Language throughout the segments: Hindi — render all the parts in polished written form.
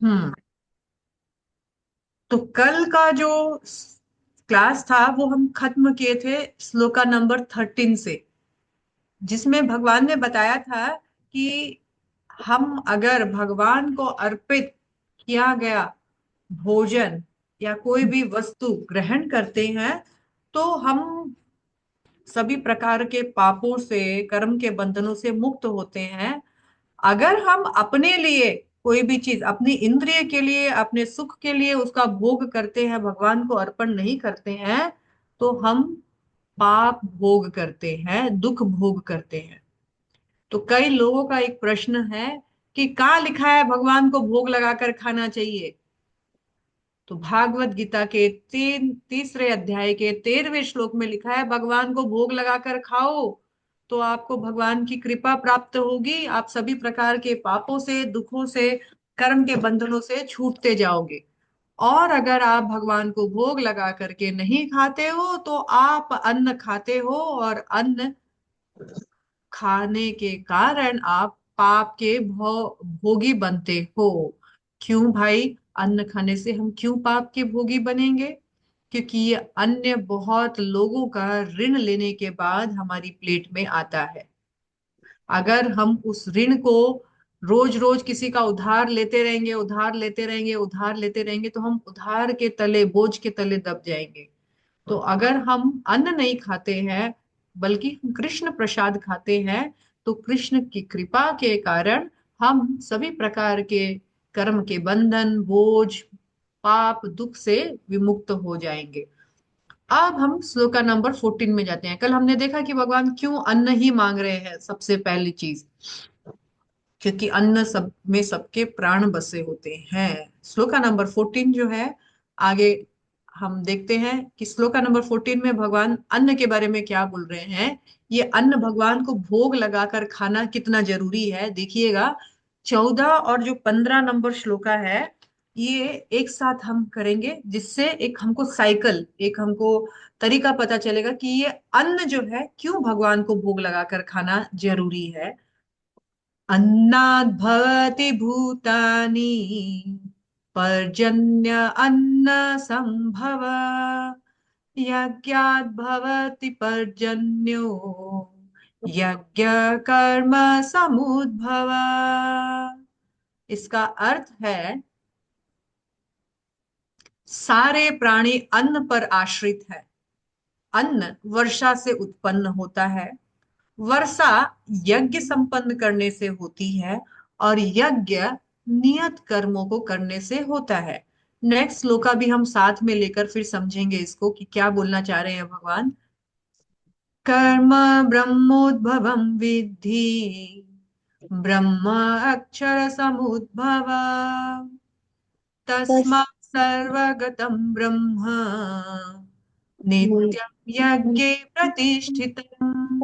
हम्म। तो कल का जो क्लास था वो हम खत्म किए थे श्लोका नंबर 13 से, जिसमें भगवान ने बताया था कि हम अगर भगवान को अर्पित किया गया भोजन या कोई भी वस्तु ग्रहण करते हैं तो हम सभी प्रकार के पापों से, कर्म के बंधनों से मुक्त होते हैं। अगर हम अपने लिए कोई भी चीज, अपनी इंद्रिय के लिए, अपने सुख के लिए उसका भोग करते हैं, भगवान को अर्पण नहीं करते हैं, तो हम पाप भोग करते हैं, दुख भोग करते हैं। तो कई लोगों का एक प्रश्न है कि कहाँ लिखा है भगवान को भोग लगाकर खाना चाहिए। तो भागवत गीता के तीसरे अध्याय के 13वें श्लोक में लिखा है भगवान को भोग लगाकर खाओ तो आपको भगवान की कृपा प्राप्त होगी, आप सभी प्रकार के पापों से, दुखों से, कर्म के बंधनों से छूटते जाओगे। और अगर आप भगवान को भोग लगा करके नहीं खाते हो तो आप अन्न खाते हो, और अन्न खाने के कारण आप पाप के भोगी बनते हो। क्यों भाई? अन्न खाने से हम क्यों पाप के भोगी बनेंगे? क्योंकि ये अन्य बहुत लोगों का ऋण लेने के बाद हमारी प्लेट में आता है। अगर हम उस ऋण को रोज रोज किसी का उधार लेते रहेंगे, उधार लेते रहेंगे, उधार लेते रहेंगे, तो हम उधार के तले, बोझ के तले दब जाएंगे। तो अगर हम अन्न नहीं खाते हैं बल्कि हम कृष्ण प्रसाद खाते हैं, तो कृष्ण की कृपा के कारण हम सभी प्रकार के कर्म के बंधन, बोझ, पाप, दुख से विमुक्त हो जाएंगे। अब हम श्लोका नंबर 14 में जाते हैं। कल हमने देखा कि भगवान क्यों अन्न ही मांग रहे हैं। सबसे पहली चीज, क्योंकि अन्न सब में सबके प्राण बसे होते हैं। श्लोका नंबर 14 जो है, आगे हम देखते हैं कि श्लोका नंबर 14 में भगवान अन्न के बारे में क्या बोल रहे हैं। ये अन्न भगवान को भोग लगाकर खाना कितना जरूरी है, देखिएगा। 14 और जो 15 नंबर श्लोका है, ये एक साथ हम करेंगे, जिससे एक हमको साइकिल, एक हमको तरीका पता चलेगा कि ये अन्न जो है क्यों भगवान को भोग लगाकर खाना जरूरी है। अन्नाद् भवति भूतानि पर्जन्य अन्न संभव, यज्ञाद् भवति पर्जन्यो यज्ञ कर्म समुद्भव। इसका अर्थ है सारे प्राणी अन्न पर आश्रित है। अन्न वर्षा से उत्पन्न होता है, वर्षा यज्ञ संपन्न करने से होती है, और यज्ञ नियत कर्मों को करने से होता है। नेक्स्ट श्लोका भी हम साथ में लेकर फिर समझेंगे इसको कि क्या बोलना चाह रहे हैं भगवान। कर्म ब्रह्मोद्भवम विद्धि, ब्रह्म अक्षर समुद्भव, तस्मात् सर्वगतं ब्रह्म नित्यं यज्ञे प्रतिष्ठितम्।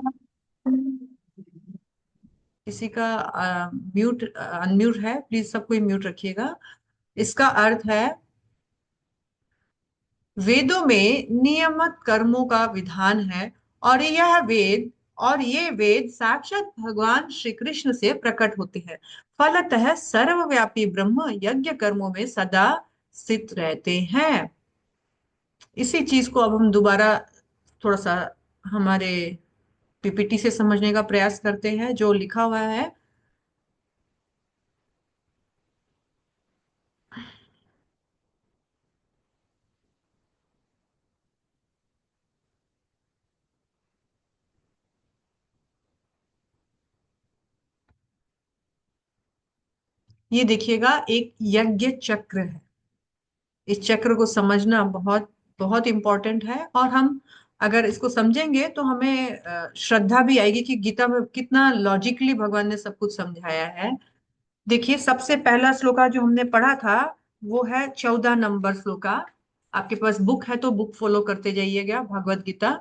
किसी का म्यूट, अनम्यूट है, प्लीज सब कोई म्यूट रखिएगा। इसका अर्थ है वेदों में नियमित कर्मों का विधान है, और यह वेद, और ये वेद साक्षात भगवान श्री कृष्ण से प्रकट होते हैं। फलतः सर्वव्यापी ब्रह्म यज्ञ कर्मों में सदा स्थित रहते हैं। इसी चीज को अब हम दोबारा थोड़ा सा हमारे पीपीटी से समझने का प्रयास करते हैं जो लिखा हुआ है। ये देखिएगा, एक यज्ञ चक्र है। इस चक्र को समझना बहुत बहुत इंपॉर्टेंट है, और हम अगर इसको समझेंगे तो हमें श्रद्धा भी आएगी कि गीता में कितना लॉजिकली भगवान ने सब कुछ समझाया है। देखिए, सबसे पहला श्लोका जो हमने पढ़ा था वो है 14 नंबर श्लोका। आपके पास बुक है तो बुक फॉलो करते जाइएगा। भगवत गीता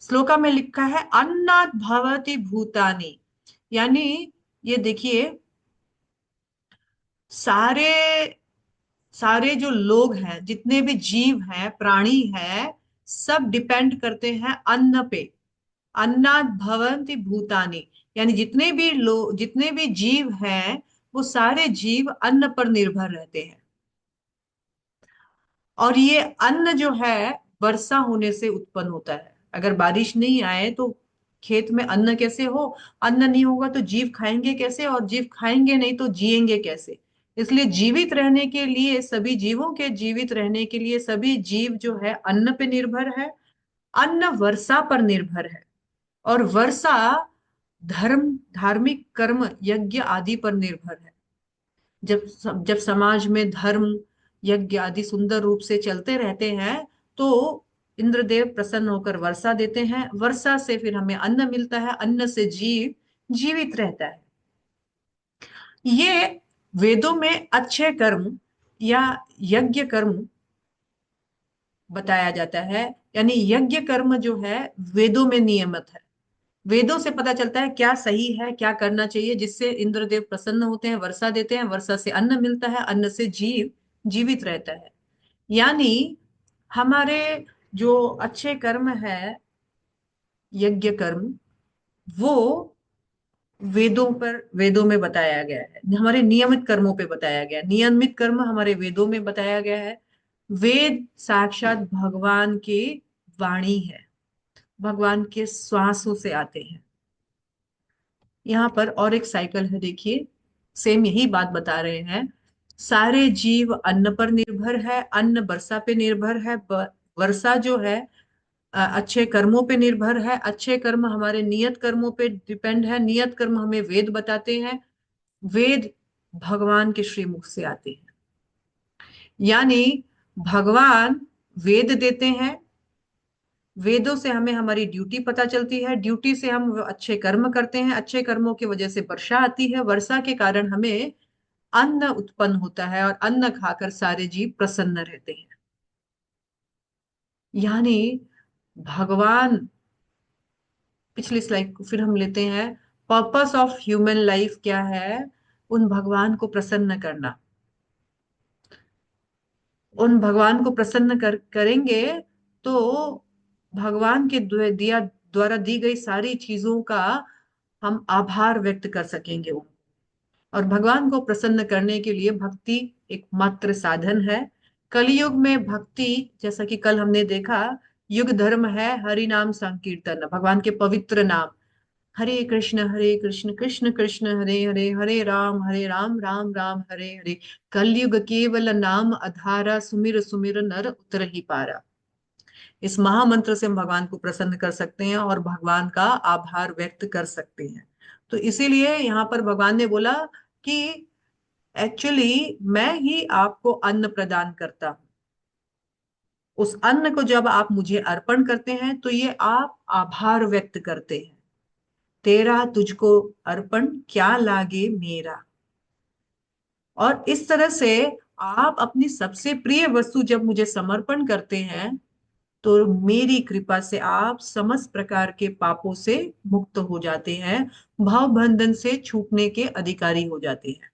श्लोका में लिखा है अन्नात् भवति भूतानि, यानी ये देखिए, सारे सारे जो लोग हैं, जितने भी जीव हैं, प्राणी हैं, सब डिपेंड करते हैं अन्न पे। अन्नात् भवन्ति भूतानि, यानी जितने भी लोग, जितने भी जीव हैं, वो सारे जीव अन्न पर निर्भर रहते हैं। और ये अन्न जो है वर्षा होने से उत्पन्न होता है। अगर बारिश नहीं आए तो खेत में अन्न कैसे हो? अन्न नहीं होगा तो जीव खाएंगे कैसे, और जीव खाएंगे नहीं तो जिएंगे कैसे? इसलिए जीवित रहने के लिए, सभी जीवों के जीवित रहने के लिए, सभी जीव जो है अन्न पे निर्भर है। अन्न वर्षा पर निर्भर है। और वर्षा धर्म, धार्मिक कर्म, यज्ञ आदि पर निर्भर है। जब समाज में धर्म, यज्ञ आदि सुंदर रूप से चलते रहते हैं तो इंद्रदेव प्रसन्न होकर वर्षा देते हैं। वर्षा से फिर हमें अन्न मिलता है, अन्न से जीव जीवित रहता है। ये वेदों में अच्छे कर्म या यज्ञ कर्म बताया जाता है। यानी यज्ञ कर्म जो है वेदों में नियमित है। वेदों से पता चलता है क्या सही है, क्या करना चाहिए, जिससे इंद्रदेव प्रसन्न होते हैं, वर्षा देते हैं, वर्षा से अन्न मिलता है, अन्न से जीव जीवित रहता है। यानी हमारे जो अच्छे कर्म है, यज्ञ कर्म, वो वेदों में बताया गया है। हमारे नियमित कर्मों पे बताया गया है। नियमित कर्म हमारे वेदों में बताया गया है। वेद साक्षात भगवान की वाणी है, भगवान के श्वासों से आते हैं। यहाँ पर और एक साइकिल है, देखिए, सेम यही बात बता रहे हैं। सारे जीव अन्न पर निर्भर है, अन्न वर्षा पे निर्भर है, वर्षा जो है अच्छे कर्मों पे निर्भर है, अच्छे कर्म हमारे नियत कर्मों पे डिपेंड है, नियत कर्म हमें वेद बताते हैं, वेद भगवान के श्रीमुख से आते हैं। यानी भगवान वेद देते हैं, वेदों से हमें हमारी ड्यूटी पता चलती है, ड्यूटी से हम अच्छे कर्म करते हैं, अच्छे कर्मों की वजह से वर्षा आती है, वर्षा के कारण हमें अन्न उत्पन्न होता है और अन्न खाकर सारे जीव प्रसन्न रहते हैं। यानी भगवान, पिछली स्लाइड को फिर हम लेते हैं। पर्पस ऑफ ह्यूमन लाइफ क्या है? उन भगवान को प्रसन्न करना। उन भगवान को प्रसन्न करेंगे तो भगवान के द्वारा दी गई सारी चीजों का हम आभार व्यक्त कर सकेंगे। और भगवान को प्रसन्न करने के लिए भक्ति एकमात्र साधन है। कलयुग में भक्ति, जैसा कि कल हमने देखा, युग धर्म है हरि नाम संकीर्तन, भगवान के पवित्र नाम। हरे कृष्ण कृष्ण कृष्ण हरे हरे, हरे राम राम राम हरे हरे। कलयुग केवल नाम अधारा, सुमिर सुमिर नर उतर ही पारा। इस महामंत्र से हम भगवान को प्रसन्न कर सकते हैं और भगवान का आभार व्यक्त कर सकते हैं। तो इसीलिए यहाँ पर भगवान ने बोला कि एक्चुअली मैं ही आपको अन्न प्रदान करता हूं। उस अन्न को जब आप मुझे अर्पण करते हैं तो ये आप आभार व्यक्त करते हैं। तेरा तुझको अर्पण क्या लागे मेरा। और इस तरह से आप अपनी सबसे प्रिय वस्तु जब मुझे समर्पण करते हैं तो मेरी कृपा से आप समस्त प्रकार के पापों से मुक्त हो जाते हैं, भाव बंधन से छूटने के अधिकारी हो जाते हैं।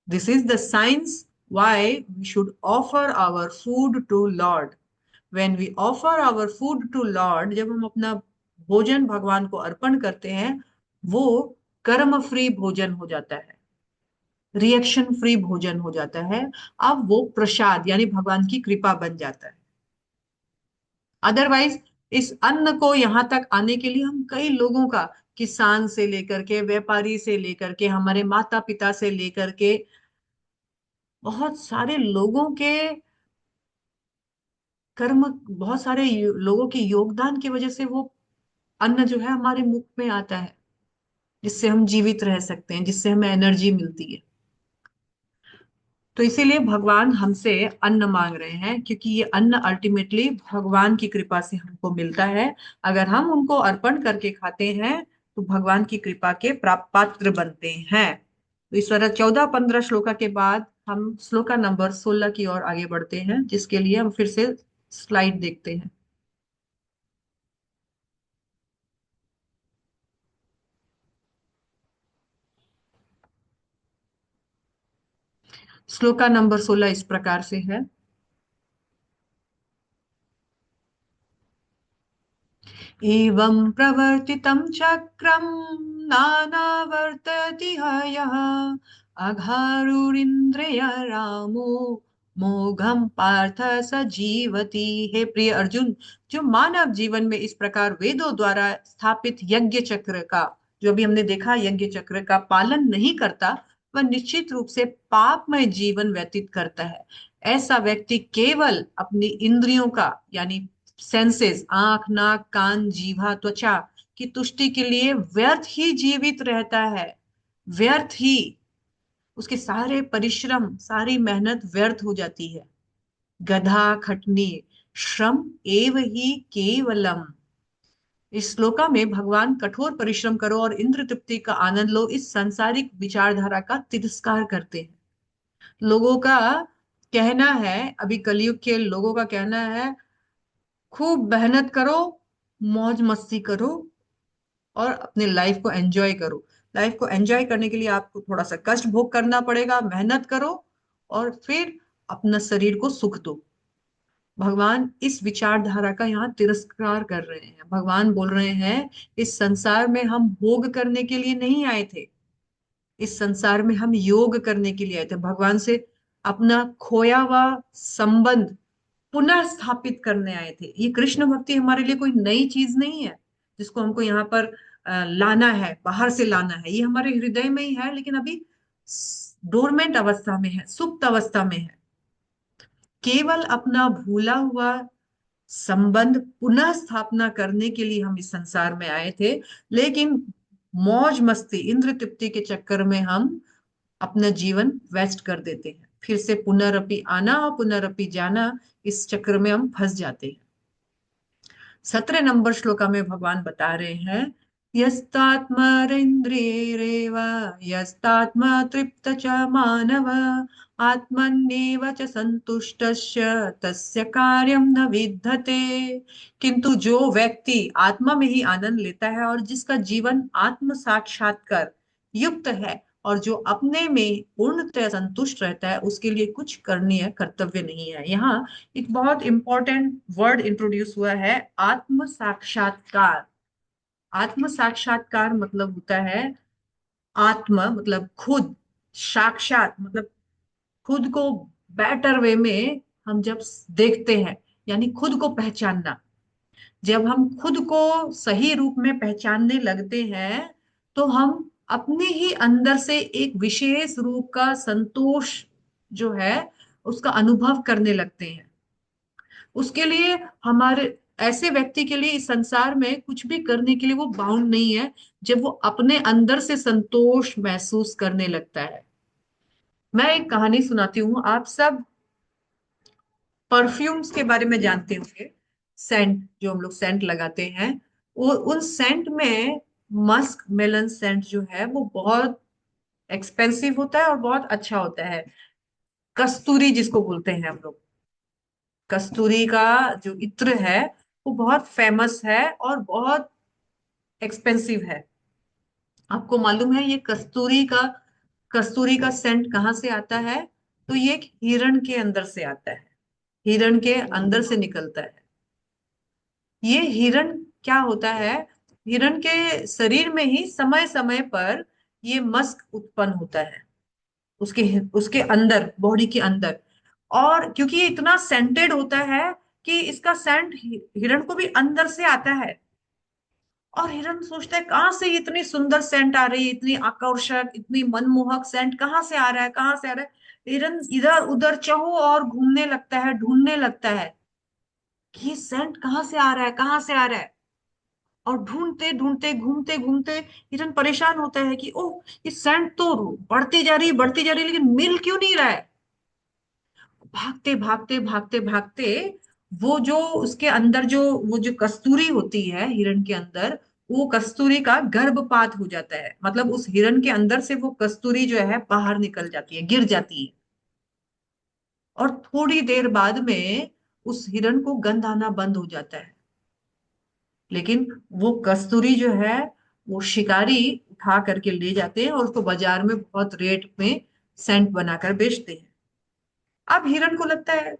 This is the science why we should offer our food to lord. When we offer our food to lord, जब हम अपना भोजन भगवान को अर्पण करते हैं, वो कर्म फ्री भोजन हो जाता है, रिएक्शन फ्री भोजन हो जाता है। अब वो प्रसाद यानी भगवान की कृपा बन जाता है। अदरवाइज इस अन्न को यहाँ तक आने के लिए हम कई लोगों का, किसान से लेकर के, व्यापारी से लेकर के, हमारे माता पिता से लेकर के, बहुत सारे लोगों के कर्म, बहुत सारे लोगों के योगदान की वजह से वो अन्न जो है हमारे मुख में आता है, जिससे हम जीवित रह सकते हैं, जिससे हमें एनर्जी मिलती है। तो इसीलिए भगवान हमसे अन्न मांग रहे हैं, क्योंकि ये अन्न अल्टीमेटली भगवान की कृपा से हमको मिलता है। अगर हम उनको अर्पण करके खाते हैं तो भगवान की कृपा के प्राप्त पात्र बनते हैं। तो इस तरह 14-15 श्लोका के बाद हम श्लोका नंबर 16 की ओर आगे बढ़ते हैं, जिसके लिए हम फिर से स्लाइड देखते हैं। श्लोका नंबर 16 इस प्रकार से है। एवं प्रवर्तितं चक्रं नानावर्तति यः, अघारुरिंद्रिय रामो मोघम पार्थ स जीवति। हे प्रिय अर्जुन, जो मानव जीवन में इस प्रकार वेदों द्वारा स्थापित यज्ञ चक्र का, जो अभी हमने देखा यज्ञ चक्र का पालन नहीं करता, वह निश्चित रूप से पापमय जीवन व्यतीत करता है। ऐसा व्यक्ति केवल अपनी इंद्रियों का, यानी सेंसेस, आंख नाक कान जीवा त्वचा की तुष्टि के लिए व्यर्थ ही जीवित रहता है। व्यर्थ ही, उसके सारे परिश्रम सारी मेहनत व्यर्थ हो जाती है। गधा खटनी श्रम एव ही केवलम। इस श्लोका में भगवान कठोर परिश्रम करो और इंद्र तृप्ति का आनंद लो इस सांसारिक विचारधारा का तिरस्कार करते हैं। लोगों का कहना है, अभी कलयुग के लोगों का कहना है, खूब मेहनत करो, मौज मस्ती करो और अपने लाइफ को एंजॉय करो। लाइफ को एंजॉय करने के लिए आपको थोड़ा सा कष्ट भोग करना पड़ेगा, मेहनत करो और फिर अपना शरीर को सुख दो। भगवान इस विचारधारा का यहाँ तिरस्कार कर रहे हैं। भगवान बोल रहे हैं, इस संसार में हम भोग करने के लिए नहीं आए थे, इस संसार में हम योग करने के लिए आए थे। भगवान से अपना खोया हुआ संबंध पुनः स्थापित करने आए थे। ये कृष्ण भक्ति हमारे लिए कोई नई चीज नहीं है जिसको हमको यहाँ पर लाना है, बाहर से लाना है। ये हमारे हृदय में ही है, लेकिन अभी डोरमेंट अवस्था में है, सुप्त अवस्था में है। केवल अपना भूला हुआ संबंध पुनः स्थापना करने के लिए हम इस संसार में आए थे, लेकिन मौज मस्ती इंद्र तृप्ति के चक्कर में हम अपना जीवन वेस्ट कर देते हैं। फिर से पुनरअपि आना और पुनरअपि जाना, इस चक्र में हम फंस जाते हैं। 17 नंबर श्लोका में भगवान बता रहे हैं, यस्तात्मरेन्द्रियैरेव यस्तात्मा तृप्त च मानव आत्मन्येव च संतुष्टस्य तस्य कार्यम न विद्यते। किंतु जो व्यक्ति आत्मा में ही आनंद लेता है और जिसका जीवन आत्म साक्षात्कार युक्त है और जो अपने में पूर्णतः संतुष्ट रहता है, उसके लिए कुछ करनीय कर्तव्य नहीं है। यहाँ एक बहुत इंपॉर्टेंट वर्ड इंट्रोड्यूस हुआ है, आत्म साक्षात्कार। आत्म साक्षात्कार मतलब होता है, आत्म मतलब खुद, साक्षात मतलब खुद को बेटर वे में हम जब देखते हैं, यानी खुद को पहचानना। जब हम खुद को सही रूप में पहचानने लगते हैं, तो हम अपने ही अंदर से एक विशेष रूप का संतोष जो है उसका अनुभव करने लगते हैं। उसके लिए हमारे ऐसे व्यक्ति के लिए इस संसार में कुछ भी करने के लिए वो बाउंड नहीं है, जब वो अपने अंदर से संतोष महसूस करने लगता है। मैं एक कहानी सुनाती हूँ। आप सब परफ्यूम्स के बारे में जानते होंगे, सेंट, जो हम लोग सेंट लगाते हैं, वो उन सेंट में मस्क मेलन सेंट जो है वो बहुत एक्सपेंसिव होता है और बहुत अच्छा होता है। कस्तूरी जिसको बोलते हैं हम लोग, कस्तूरी का जो इत्र है वो बहुत फेमस है और बहुत एक्सपेंसिव है। आपको मालूम है ये कस्तूरी का सेंट कहाँ से आता है? तो ये एक हिरण के अंदर से आता है, हिरण के अंदर से निकलता है। ये हिरण क्या होता है, हिरण के शरीर में ही समय समय पर ये मस्क उत्पन्न होता है, उसके उसके अंदर, बॉडी के अंदर। और क्योंकि ये इतना सेंटेड होता है कि इसका सेंट हिरण को भी अंदर से आता है। और हिरण सोचता है कहाँ से इतनी सुंदर सेंट आ रही है, इतनी आकर्षक, इतनी मनमोहक सेंट कहाँ से आ रहा है, कहाँ से आ रहा है। हिरण इधर उधर चहो और घूमने लगता है, ढूंढने लगता है कि ये सेंट कहाँ से आ रहा है, कहाँ से आ रहा है। और ढूंढते ढूंढते घूमते घूमते हिरन परेशान होता है कि ओह, ये सैंड तो बढ़ती जा रही है, बढ़ती जा रही है, लेकिन मिल क्यों नहीं रहा है। भागते भागते भागते भागते वो जो उसके अंदर जो वो जो कस्तूरी होती है हिरण के अंदर, वो कस्तूरी का गर्भपात हो जाता है। मतलब उस हिरण के अंदर से वो कस्तूरी जो है बाहर निकल जाती है, गिर जाती है। और थोड़ी देर बाद में उस हिरण को गंध आना बंद हो जाता है। लेकिन वो कस्तूरी जो है वो शिकारी उठा करके ले जाते हैं और उसको बाजार में बहुत रेट में सेंट बनाकर बेचते हैं। अब हिरण को लगता है,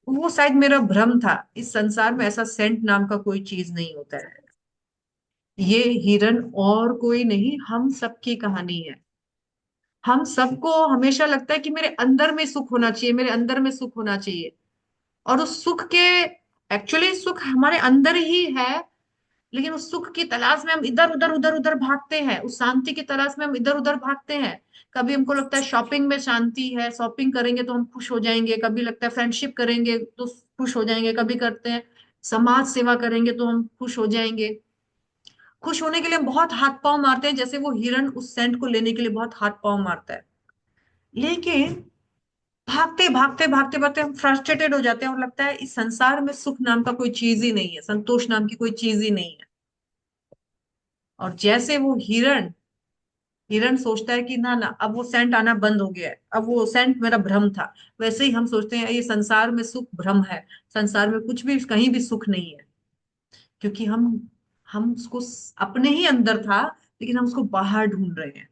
वो शायद मेरा भ्रम था, इस संसार में ऐसा सेंट नाम का कोई चीज नहीं होता है। ये हिरण और कोई नहीं, हम सबकी कहानी है। हम सबको हमेशा लगता है कि मेरे अंदर में सुख होना चाहिए, मेरे अंदर में सुख होना चाहिए। और उस सुख के, एक्चुअली सुख हमारे अंदर ही है, लेकिन उस सुख की तलाश में हम इधर उधर भागते हैं, उस शांति की तलाश में हम इधर उधर भागते हैं। कभी हमको लगता है शॉपिंग में शांति है, शॉपिंग करेंगे तो हम खुश हो जाएंगे, कभी लगता है फ्रेंडशिप करेंगे तो खुश हो जाएंगे, कभी करते हैं समाज सेवा करेंगे तो हम खुश हो जाएंगे। खुश होने के लिए हम बहुत हाथ पांव मारते हैं, जैसे वो हिरण उस सेंट को लेने के लिए बहुत हाथ पांव मारता है। लेकिन भागते भागते भागते भागते हम फ्रस्ट्रेटेड हो जाते हैं और लगता है इस संसार में सुख नाम का कोई चीज ही नहीं है, संतोष नाम की कोई चीज ही नहीं है। और जैसे वो हिरण हिरण सोचता है कि ना ना अब वो सेंट आना बंद हो गया है, अब वो सेंट मेरा भ्रम था, वैसे ही हम सोचते हैं ये संसार में सुख भ्रम है, संसार में कुछ भी कहीं भी सुख नहीं है। क्योंकि हम उसको अपने ही अंदर था, लेकिन हम उसको बाहर ढूंढ रहे हैं।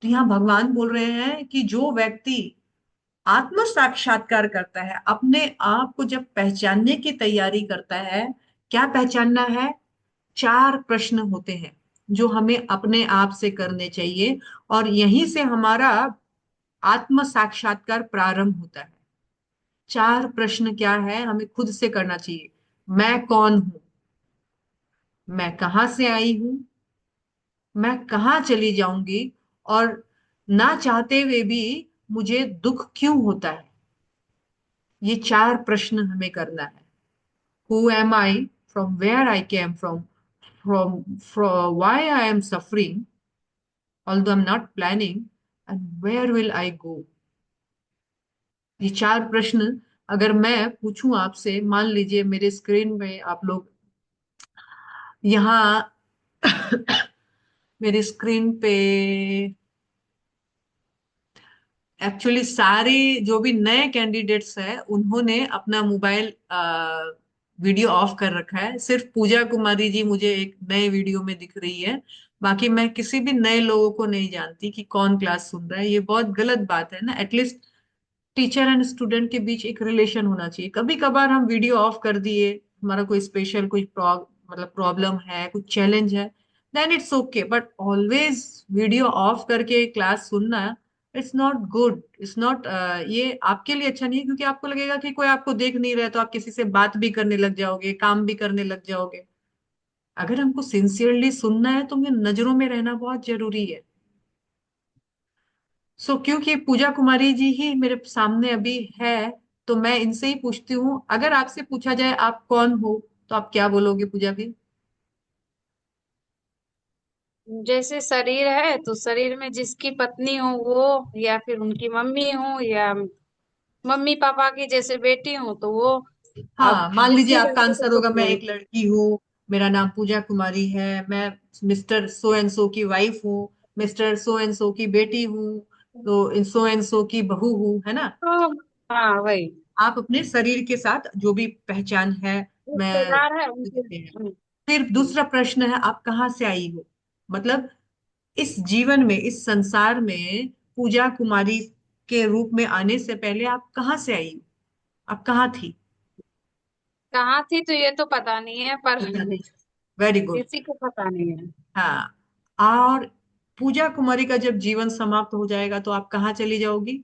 तो यहाँ भगवान बोल रहे हैं कि जो व्यक्ति आत्म साक्षात्कार करता है, अपने आप को जब पहचानने की तैयारी करता है, क्या पहचानना है? चार प्रश्न होते हैं जो हमें अपने आप से करने चाहिए, और यहीं से हमारा आत्म साक्षात्कार प्रारंभ होता है। चार प्रश्न क्या है हमें खुद से करना चाहिए? मैं कौन हूं? मैं कहां से आई हूं? मैं कहाँ चली जाऊंगी? और ना चाहते हुए भी मुझे दुख क्यों होता है? ये चार प्रश्न हमें करना है। Who am I? From where I came from? from why I am suffering, although I'm not planning, and where will I go? ये चार प्रश्न अगर मैं पूछूं आपसे, मान लीजिए मेरे स्क्रीन में आप लोग यहाँ मेरी स्क्रीन पे एक्चुअली सारे जो भी नए कैंडिडेट्स हैं उन्होंने अपना मोबाइल वीडियो ऑफ कर रखा है। सिर्फ पूजा कुमारी जी मुझे एक नए वीडियो में दिख रही है, बाकी मैं किसी भी नए लोगों को नहीं जानती कि कौन क्लास सुन रहा है। ये बहुत गलत बात है ना। एटलीस्ट टीचर एंड स्टूडेंट के बीच एक रिलेशन होना चाहिए। कभी कभार हम वीडियो ऑफ कर दिए, हमारा कोई स्पेशल कोई मतलब प्रॉब्लम है, कुछ चैलेंज है, then it's okay, but always video off करके क्लास सुनना, it's not good, it's not, ये आपके लिए अच्छा नहीं है, क्योंकि आपको लगेगा कि कोई आपको देख नहीं रहा है, तो आप किसी से बात भी करने लग जाओगे, काम भी करने लग जाओगे। अगर हमको सिंसियरली सुनना है तो हमें नजरों में रहना बहुत जरूरी है। क्योंकि पूजा कुमारी जी ही मेरे सामने अभी है, तो मैं इनसे ही पूछती हूँ, अगर आपसे पूछा जाए आप कौन हो, तो आप क्या बोलोगे पूजा भी? जैसे शरीर है तो शरीर में जिसकी पत्नी हो वो, या फिर उनकी मम्मी हो, या मम्मी पापा की जैसे बेटी हो तो वो। अब हाँ, मान लीजिए जिससे आपका ज्यादा आंसर कुछ होगा मैं नहीं। एक लड़की हूँ, मेरा नाम पूजा कुमारी है, मैं मिस्टर सो एंड सो की वाइफ हूँ, मिस्टर सो एंड सो की बेटी हूँ, तो सो एंड सो की बहू हूँ, है ना। तो हाँ वही, आप अपने शरीर के साथ जो भी पहचान है, मैं रिश्तेदार है उनके। लिखते हैं। फिर दूसरा प्रश्न है आप कहाँ से आई हो? मतलब इस जीवन में, इस संसार में पूजा कुमारी के रूप में आने से पहले आप कहाँ से आई हो? आप कहाँ थी? कहाँ थी तो ये तो पता नहीं है, पर पता नहीं। Very good. किसी को पता नहीं है। हाँ। और पूजा कुमारी का जब जीवन समाप्त हो जाएगा तो आप कहाँ चली जाओगी?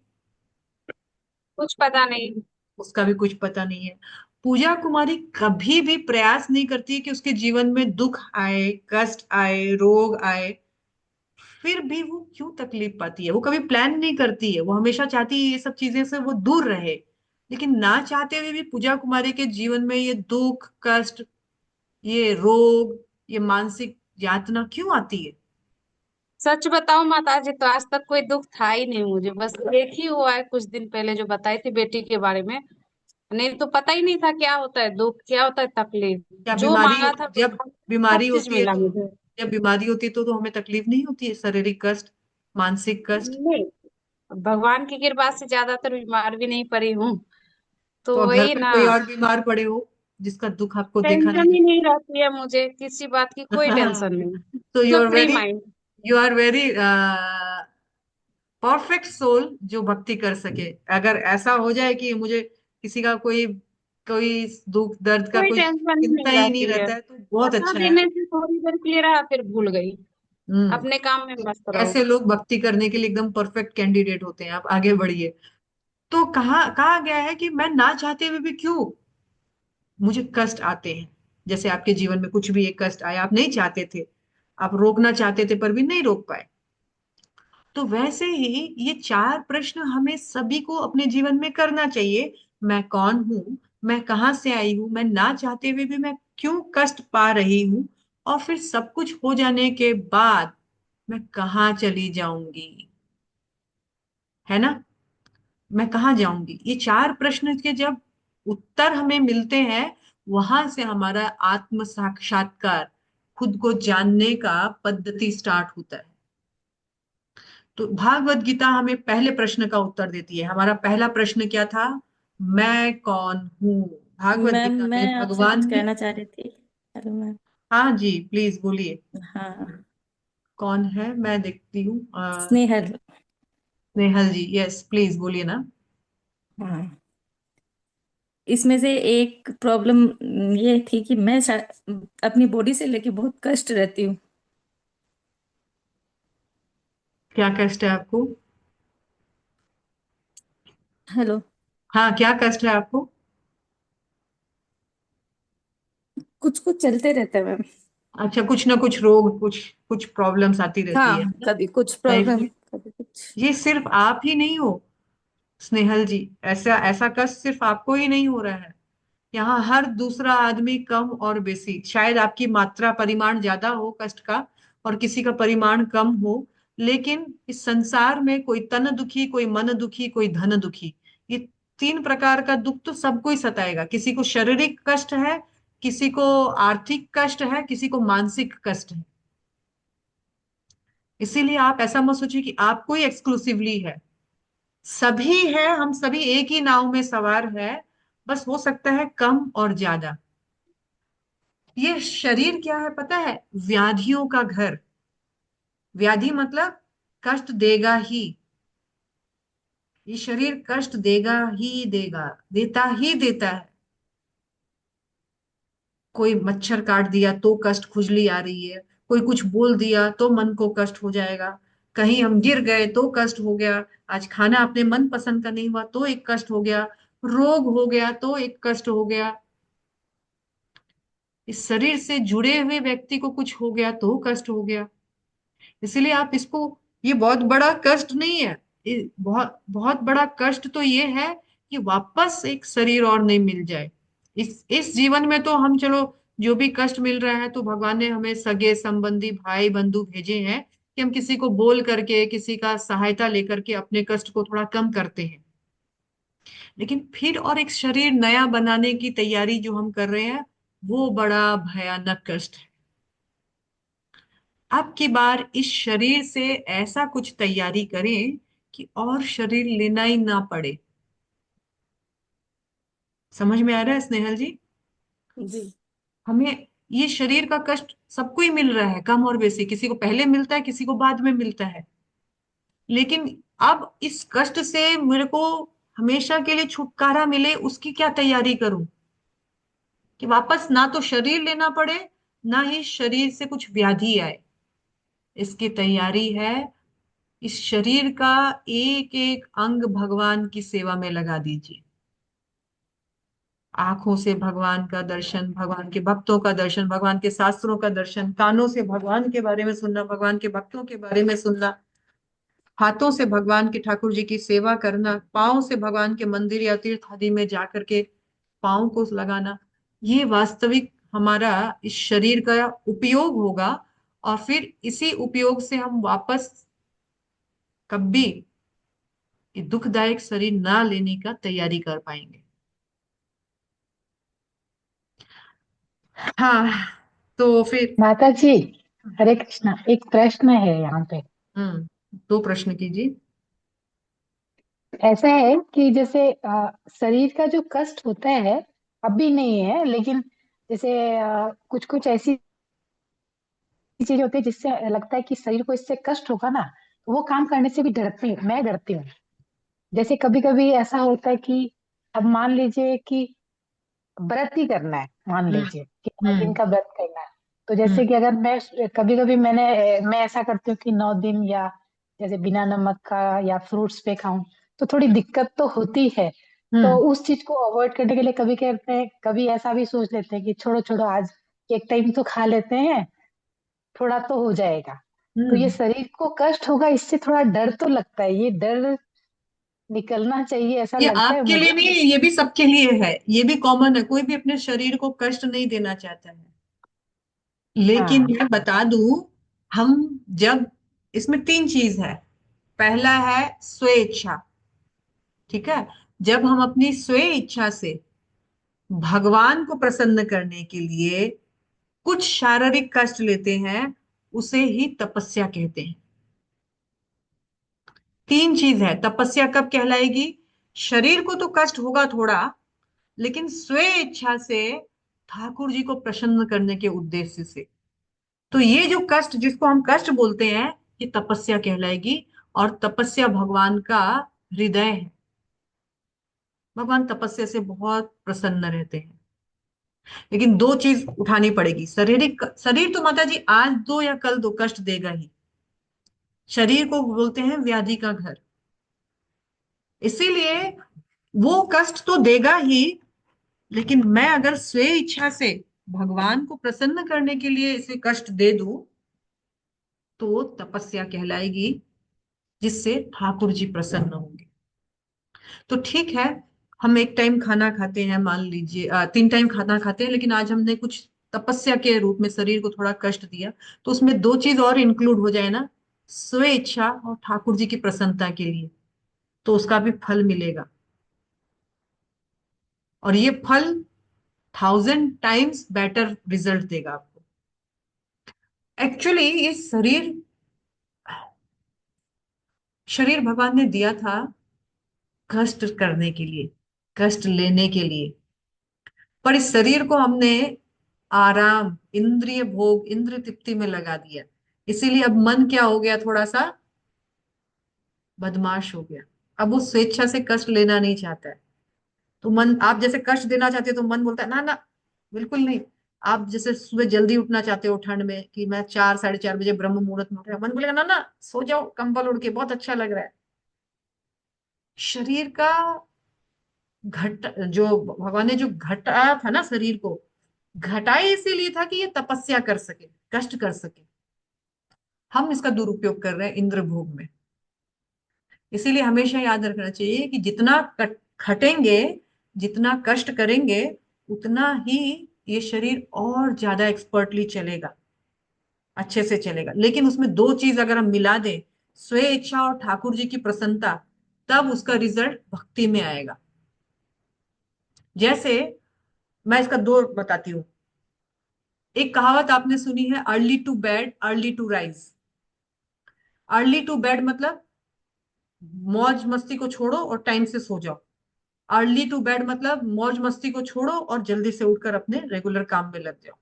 कुछ पता नहीं। उसका भी कुछ पता नहीं है। पूजा कुमारी कभी भी प्रयास नहीं करती कि उसके जीवन में दुख आए, कष्ट आए, रोग आए। फिर भी वो क्यों तकलीफ पाती है? वो कभी प्लान नहीं करती है, वो हमेशा चाहती है ये सब चीजें से वो दूर रहे। लेकिन ना चाहते हुए भी पूजा कुमारी के जीवन में ये दुख, कष्ट, ये रोग, ये मानसिक यातना क्यों आती है? सच बताओ माता जी, तो आज तक कोई दुख था ही नहीं मुझे, बस एक ही हुआ है कुछ दिन पहले जो बताई थी बेटी के बारे में। नहीं तो पता ही नहीं था क्या होता है दुख, क्या होता है तकलीफ। क्या जो बीमारी, मांगा था जब सब बीमारी चीज होती है मिला तो, मुझे। जब बीमारी होती है तो हमें तकलीफ नहीं होती है? शारीरिक कष्ट, मानसिक कष्ट। नहीं, भगवान की कृपा से ज्यादातर बीमार भी नहीं पड़ी हूँ, तो तो घर वही पर ना। कोई और बीमार पड़े हो जिसका दुख आपको देखा नहीं टेंशन ही नहीं रहती है मुझे, किसी बात की कोई जाता? टेंशन नहीं। तो सब free mind. You are very perfect soul जो भक्ति कर सके। अगर ऐसा हो जाए कि मुझे किसी का कोई कोई दुख दर्द का कोई कोई टेंशन ही चिंता नहीं ही नहीं रहती है। रहता है तो बहुत बता अच्छा है। देने से थोड़ी देर के लिए रहा फिर भूल गई। हम्म। अपने काम में मस्त रहो। ऐसे लोग भक्ति करने के लिए एकदम परफेक्ट कैंडिडेट होते हैं। आप आगे बढ़िए। तो कहा गया है कि मैं ना चाहते हुए भी क्यों मुझे कष्ट आते हैं। जैसे आपके जीवन में कुछ भी एक कष्ट आया, आप नहीं चाहते थे, आप रोकना चाहते थे पर भी नहीं रोक पाए। तो वैसे ही ये चार प्रश्न हमें सभी को अपने जीवन में करना चाहिए। मैं कौन हूँ, मैं कहाँ से आई हूँ, मैं ना चाहते हुए भी मैं क्यों कष्ट पा रही हूँ, और फिर सब कुछ हो जाने के बाद मैं कहाँ चली जाऊंगी, है ना। मैं कहाँ जाऊंगी, ये चार प्रश्न के जब उत्तर हमें मिलते हैं, वहां से हमारा आत्म साक्षात्कार, खुद को जानने का पद्धति स्टार्ट होता है। तो भागवत गीता हमें पहले प्रश्न का उत्तर देती है। हमारा पहला प्रश्न क्या था? मैं कौन हूँ। भागवत मैम, गीता मैं में आपसे कुछ भगवान ने। कहना चाह रही थी। Hello ma'am. हाँ जी, प्लीज बोलिए। हाँ। कौन है, मैं देखती हूँ। स्नेहल। नेहल जी, यस प्लीज बोलिए ना। हाँ। इसमें से एक प्रॉब्लम ये थी कि मैं अपनी बॉडी से लेके बहुत कष्ट रहती हूँ। क्या कष्ट है आपको? हेलो। हाँ, क्या कष्ट है आपको? कुछ कुछ चलते रहता है मैम। अच्छा, कुछ ना कुछ रोग, कुछ कुछ प्रॉब्लम्स आती रहती है हाँ, ना कभी कुछ लाइफ प्रॉब्लम, में। कभी कुछ। ये सिर्फ आप ही नहीं हो स्नेहल जी। ऐसा ऐसा कष्ट सिर्फ आपको ही नहीं हो रहा है। यहाँ हर दूसरा आदमी कम और बेसी, शायद आपकी मात्रा परिमाण ज्यादा हो कष्ट का और किसी का परिमाण कम हो, लेकिन इस संसार में कोई तन दुखी, कोई मन दुखी, कोई धन दुखी, ये तीन प्रकार का दुख तो सबको ही सताएगा। किसी को शारीरिक कष्ट है, किसी को आर्थिक कष्ट है, किसी को मानसिक कष्ट है। इसीलिए आप ऐसा मत सोचिए कि आपको ही एक्सक्लूसिवली है। सभी है, हम सभी एक ही नाव में सवार है, बस हो सकता है कम और ज्यादा। ये शरीर क्या है पता है? व्याधियों का घर। व्याधि मतलब कष्ट देगा ही। ये शरीर कष्ट देगा ही देगा, देता ही देता है। कोई मच्छर काट दिया तो कष्ट, खुजली आ रही है। कोई कुछ बोल दिया तो मन को कष्ट हो जाएगा। कहीं हम गिर गए तो कष्ट हो गया। आज खाना अपने मन पसंद का नहीं हुआ तो एक कष्ट हो गया। रोग हो गया तो एक कष्ट हो गया। इस शरीर से जुड़े हुए व्यक्ति को कुछ हो गया तो कष्ट हो गया। इसीलिए आप इसको, ये बहुत बड़ा कष्ट नहीं है। बहुत बहुत बड़ा कष्ट तो ये है कि वापस एक शरीर और नहीं मिल जाए। इस जीवन में तो हम चलो, जो भी कष्ट मिल रहा है तो भगवान ने हमें सगे संबंधी भाई बंधु भेजे हैं कि हम किसी को बोल करके, किसी का सहायता लेकर के अपने कष्ट को थोड़ा कम करते हैं। लेकिन फिर और एक शरीर नया बनाने की तैयारी जो हम कर रहे हैं, वो बड़ा भयानक कष्ट है। अब की बार इस शरीर से ऐसा कुछ तैयारी करें कि और शरीर लेना ही ना पड़े। समझ में आ रहा है स्नेहल जी? जी। हमें ये शरीर का कष्ट सबको ही मिल रहा है, कम और बेसी। किसी को पहले मिलता है, किसी को बाद में मिलता है। लेकिन अब इस कष्ट से मेरे को हमेशा के लिए छुटकारा मिले, उसकी क्या तैयारी करूं कि वापस ना तो शरीर लेना पड़े, ना ही शरीर से कुछ व्याधि आए। इसकी तैयारी है, इस शरीर का एक एक अंग भगवान की सेवा में लगा दीजिए। आंखों से भगवान का दर्शन, भगवान के भक्तों का दर्शन, भगवान के शास्त्रों का दर्शन, कानों से भगवान के बारे में सुनना, भगवान के भक्तों के बारे में सुनना, हाथों से भगवान की, ठाकुर जी की सेवा करना, पाँव से भगवान के मंदिर या तीर्थ आदि में जाकर के पाँव को लगाना। ये वास्तविक हमारा इस शरीर का उपयोग होगा। और फिर इसी उपयोग से हम वापस कभी ये दुखदायक शरीर ना लेने का तैयारी कर पाएंगे। हाँ, तो फिर। माता जी, हरे कृष्णा। एक प्रश्न है यहाँ पे। दो प्रश्न कीजिए। ऐसा है कि जैसे शरीर का जो कष्ट होता है, अभी नहीं है, लेकिन जैसे कुछ कुछ ऐसी चीजें होती है जिससे लगता है कि शरीर को इससे कष्ट होगा ना, तो वो काम करने से भी डरती हूँ, मैं डरती हूँ। जैसे कभी कभी ऐसा होता है कि अब मान लीजिए कि व्रत ही करना है, मान हम्म। लीजिए कि 9 दिन हम्म। का व्रत करना है। तो हम्म। जैसे कि अगर मैं कभी कभी मैं ऐसा करती हूँ कि 9 दिन या जैसे बिना नमक का या फ्रूट्स पे खाऊं, तो थोड़ी दिक्कत तो होती है। तो हम्म। उस चीज को अवॉइड करने के लिए कभी कहते हैं, कभी ऐसा भी सोच लेते हैं कि छोड़ो छोड़ो, आज एक टाइम तो खा लेते हैं, थोड़ा तो हो जाएगा। तो ये हम्म। शरीर को कष्ट होगा, इससे थोड़ा डर तो लगता है, ये डर निकलना चाहिए ऐसा ये लगता है आपके लिए मुझे। नहीं, ये भी सबके लिए है, ये भी कॉमन है, कोई भी अपने शरीर को कष्ट नहीं देना चाहता है। लेकिन हाँ। मैं बता दूं, हम जब, इसमें तीन चीज है। पहला है स्वे इच्छा। ठीक है। जब हम अपनी स्वे इच्छा से भगवान को प्रसन्न करने के लिए कुछ शारीरिक कष्ट लेते हैं, उसे ही तपस्या कहते हैं। तीन चीज है। तपस्या कब कहलाएगी? शरीर को तो कष्ट होगा थोड़ा, लेकिन स्वे इच्छा से ठाकुर जी को प्रसन्न करने के उद्देश्य से। तो ये जो कष्ट, जिसको हम कष्ट बोलते हैं, ये तपस्या कहलाएगी। और तपस्या भगवान का हृदय है। भगवान तपस्या से बहुत प्रसन्न रहते हैं। लेकिन दो चीज उठानी पड़ेगी। शारीरिक शरीर तो माता जी आज दो या कल दो कष्ट देगा ही। शरीर को बोलते हैं व्याधि का घर। इसीलिए वो कष्ट तो देगा ही। लेकिन मैं अगर स्वे इच्छा से भगवान को प्रसन्न करने के लिए इसे कष्ट दे दूं, तो तपस्या कहलाएगी, जिससे ठाकुर जी प्रसन्न होंगे। तो ठीक है, हम एक टाइम खाना खाते हैं, मान लीजिए 3 टाइम खाना खाते हैं, लेकिन आज हमने कुछ तपस्या के रूप में शरीर को थोड़ा कष्ट दिया, तो उसमें दो चीज और इंक्लूड हो जाए ना, स्वे इच्छा और ठाकुर जी की प्रसन्नता के लिए, तो उसका भी फल मिलेगा। और ये फल 1000 टाइम्स बेटर रिजल्ट देगा आपको। एक्चुअली ये शरीर, शरीर भगवान ने दिया था कष्ट करने के लिए, कष्ट लेने के लिए। पर इस शरीर को हमने आराम, इंद्रिय भोग, इंद्रिय तृप्ति में लगा दिया। इसीलिए अब मन क्या हो गया, थोड़ा सा बदमाश हो गया। अब वो स्वेच्छा से कष्ट लेना नहीं चाहता है। तो मन, आप जैसे कष्ट देना चाहते हो तो मन बोलता है ना ना, बिल्कुल नहीं। आप जैसे सुबह जल्दी उठना चाहते हो ठंड में, कि मैं 4 साढ़े 4 बजे ब्रह्म मुहूर्त में उठा, मन बोलेगा ना ना, सो जाओ कंबल उड़ के, बहुत अच्छा लग रहा है। शरीर का घट, जो भगवान ने जो घटाया था ना शरीर को, घटाई इसीलिए था कि ये तपस्या कर सके, कष्ट कर सके। हम इसका दुरुपयोग कर रहे हैं इंद्र भोग में। इसीलिए हमेशा याद रखना चाहिए कि जितना खटेंगे, जितना कष्ट करेंगे, उतना ही ये शरीर और ज्यादा एक्सपर्टली चलेगा, अच्छे से चलेगा। लेकिन उसमें दो चीज अगर हम मिला दें, स्वे इच्छा और ठाकुर जी की प्रसन्नता, तब उसका रिजल्ट भक्ति में आएगा। जैसे मैं इसका दो बताती हूँ। एक कहावत आपने सुनी है, early to bed early to rise. Early to bed मतलब मौज मस्ती को छोड़ो और टाइम से सो जाओ। अर्ली टू बेड मतलब मौज मस्ती को छोड़ो और जल्दी से उठकर अपने रेगुलर काम में लग जाओ।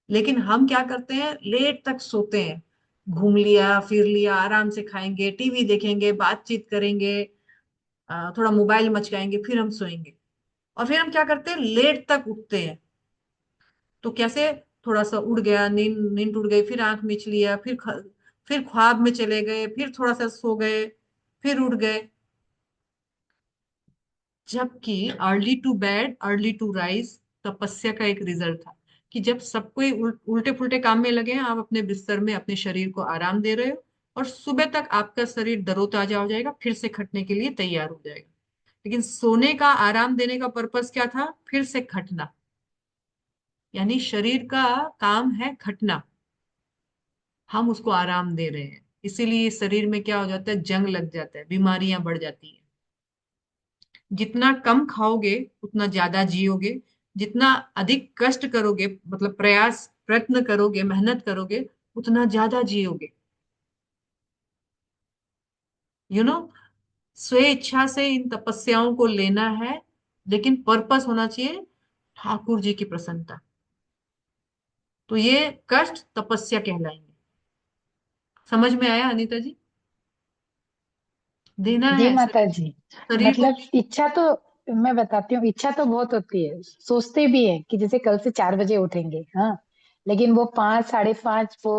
लेकिन हम क्या करते हैं, लेट तक सोते हैं। घूम लिया, फिर लिया, आराम से खाएंगे, टीवी देखेंगे, बातचीत करेंगे, थोड़ा मोबाइल मचकाएंगे, फिर हम सोएंगे। और फिर हम क्या करते हैं, लेट तक उठते हैं। तो कैसे, थोड़ा सा उड़ गया, नींद नींद टूट गई, फिर आंख मिच लिया, फिर ख्वाब में चले गए, फिर थोड़ा सा सो गए, फिर उठ गए। जबकि early to bed early to rise तपस्या का एक रिजल्ट था, कि जब सब कोई उल्टे पुल्टे काम में लगे हैं, आप अपने बिस्तर में अपने शरीर को आराम दे रहे हो, और सुबह तक आपका शरीर तरोताजा हो जाएगा, फिर से खटने के लिए तैयार हो जाएगा। लेकिन सोने का, आराम देने का पर्पस क्या था, फिर से खटना। यानी शरीर का काम है खटना, हम उसको आराम दे रहे हैं। इसीलिए शरीर में क्या हो जाता है, जंग लग जाता है, बीमारियां बढ़ जाती है। जितना कम खाओगे उतना ज्यादा जियोगे। जितना अधिक कष्ट करोगे, मतलब प्रयास प्रयत्न करोगे, मेहनत करोगे, उतना ज्यादा जियोगे। यू नो, स्वे इच्छा से इन तपस्याओं को लेना है, लेकिन पर्पस होना चाहिए ठाकुर जी की प्रसन्नता। तो ये कष्ट तपस्या कहलाएंगे। समझ में आया अनीता जी? देना जी है माता शरीर, जी। शरीर को। मतलब इच्छा तो, मैं बताती हूँ, इच्छा तो बहुत होती है, सोचते भी है कि जैसे कल से 4 बजे उठेंगे, हाँ, लेकिन वो 5 साढ़े 5 वो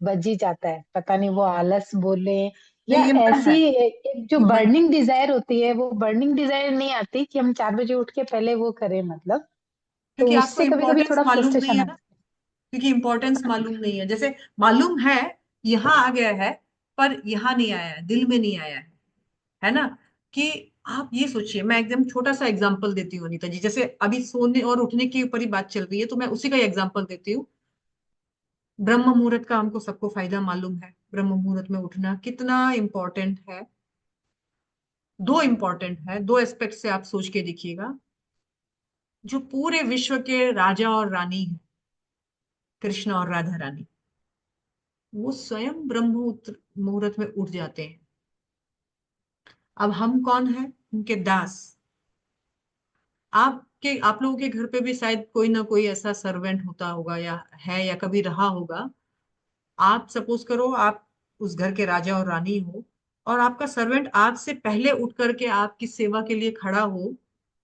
बज ही जाता है, पता नहीं वो आलस बोले या नहीं, ये मन ऐसी है, एक जो ये मन। बर्निंग डिजायर होती है, वो बर्निंग डिजायर नहीं आती कि हम 4 बजे उठ के पहले वो करें, मतलब। क्योंकि तो आपको उससे कभी कभी इम्पोर्टेंस थोड़ा मालूम नहीं फ्रस्ट्रेशन है आता ना, क्योंकि इम्पोर्टेंस मालूम नहीं है। जैसे मालूम है, यहाँ आ गया है, पर यहाँ नहीं आया है, दिल में नहीं आया है ना। कि आप ये सोचिए, मैं एकदम छोटा सा एग्जांपल देती हूँ अनीता जी। जैसे अभी सोने और उठने के ऊपर ही बात चल रही है, तो मैं उसी का एग्जांपल देती हूँ। ब्रह्म मुहूर्त का हमको सबको फायदा मालूम है। ब्रह्म मुहूर्त में उठना कितना इम्पोर्टेंट है। दो इम्पोर्टेंट है, दो एस्पेक्ट से आप सोच के देखिएगा। जो पूरे विश्व के राजा और रानी हैं, कृष्ण और राधा रानी, वो स्वयं मुहूर्त में उठ जाते हैं। अब हम कौन है? उनके दास। आप लोगों के घर पे भी शायद कोई ना कोई ऐसा सर्वेंट होता होगा, या है, या कभी रहा होगा। आप सपोज करो, आप उस घर के राजा और रानी हो, और आपका सर्वेंट आपसे पहले उठ करके आपकी सेवा के लिए खड़ा हो,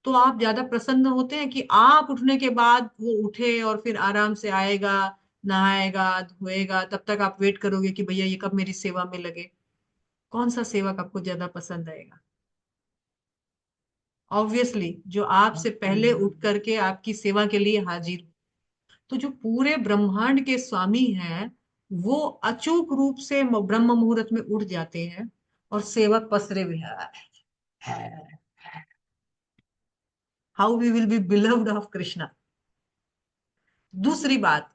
तो आप ज्यादा प्रसन्न होते हैं कि आप उठने के बाद वो उठे और फिर आराम से आएगा, नहाएगा, धोएगा, तब तक आप वेट करोगे कि भैया ये कब मेरी सेवा में लगे? कौन सा सेवक आपको ज्यादा पसंद आएगा? ऑब्वियसली जो आपसे पहले उठ करके आपकी सेवा के लिए हाजिर हो। तो जो पूरे ब्रह्मांड के स्वामी हैं, वो अचूक रूप से ब्रह्म मुहूर्त में उठ जाते हैं, और सेवक पसरे हुए हैं। How we will be beloved of Krishna. दूसरी बात,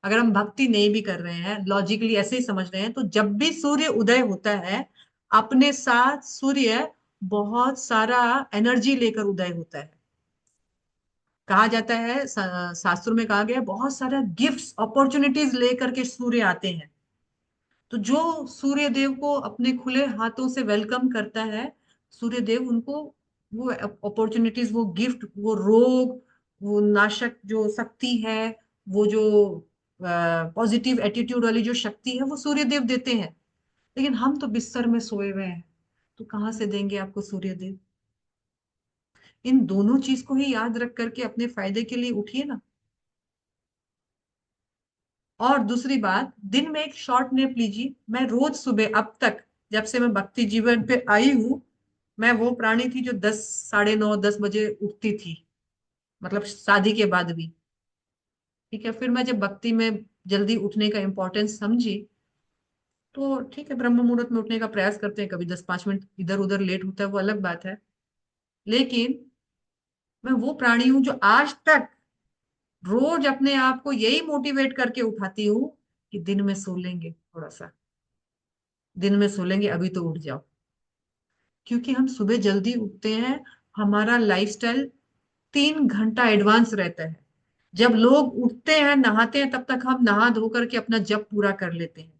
अगर हम भक्ति नहीं भी कर रहे हैं, लॉजिकली ऐसे ही समझ रहे हैं, तो जब भी सूर्य उदय होता है, अपने साथ सूर्य बहुत सारा एनर्जी लेकर उदय होता है। कहा जाता है, शास्त्रों में कहा गया है, बहुत सारा गिफ्ट्स अपॉर्चुनिटीज लेकर के सूर्य आते हैं। तो जो सूर्य देव को अपने खुले हाथों से वेलकम करता है, सूर्य देव उनको वो अपॉर्चुनिटीज, वो गिफ्ट, वो रोग, वो नाशक जो शक्ति है, वो जो पॉजिटिव एटीट्यूड वाली जो शक्ति है, वो सूर्य देव देते हैं। लेकिन हम तो बिस्तर में सोए हुए हैं, तो कहाँ से देंगे आपको सूर्य देव? इन दोनों चीज को ही याद रख करके अपने फायदे के लिए उठिए ना। और दूसरी बात, दिन में एक शॉर्ट नैप लीजिए। मैं रोज सुबह अब तक, जब से मैं भक्ति जीवन पे आई हूँ, मैं वो प्राणी थी जो 10, 9:30 10 बजे उठती थी, मतलब शादी के बाद भी। ठीक है, फिर मैं जब भक्ति में जल्दी उठने का इम्पोर्टेंस समझी, तो ठीक है, ब्रह्म मुहूर्त में उठने का प्रयास करते हैं। कभी 10 5 मिनट इधर उधर लेट होता है, वो अलग बात है। लेकिन मैं वो प्राणी हूं जो आज तक रोज अपने आप को यही मोटिवेट करके उठाती हूँ कि दिन में सो लेंगे, थोड़ा सा दिन में सो लेंगे, अभी तो उठ जाओ। क्योंकि हम सुबह जल्दी उठते हैं, हमारा लाइफस्टाइल 3 घंटा एडवांस रहता है। जब लोग उठते हैं, नहाते हैं, तब तक हम नहा धो करके अपना जप पूरा कर लेते हैं।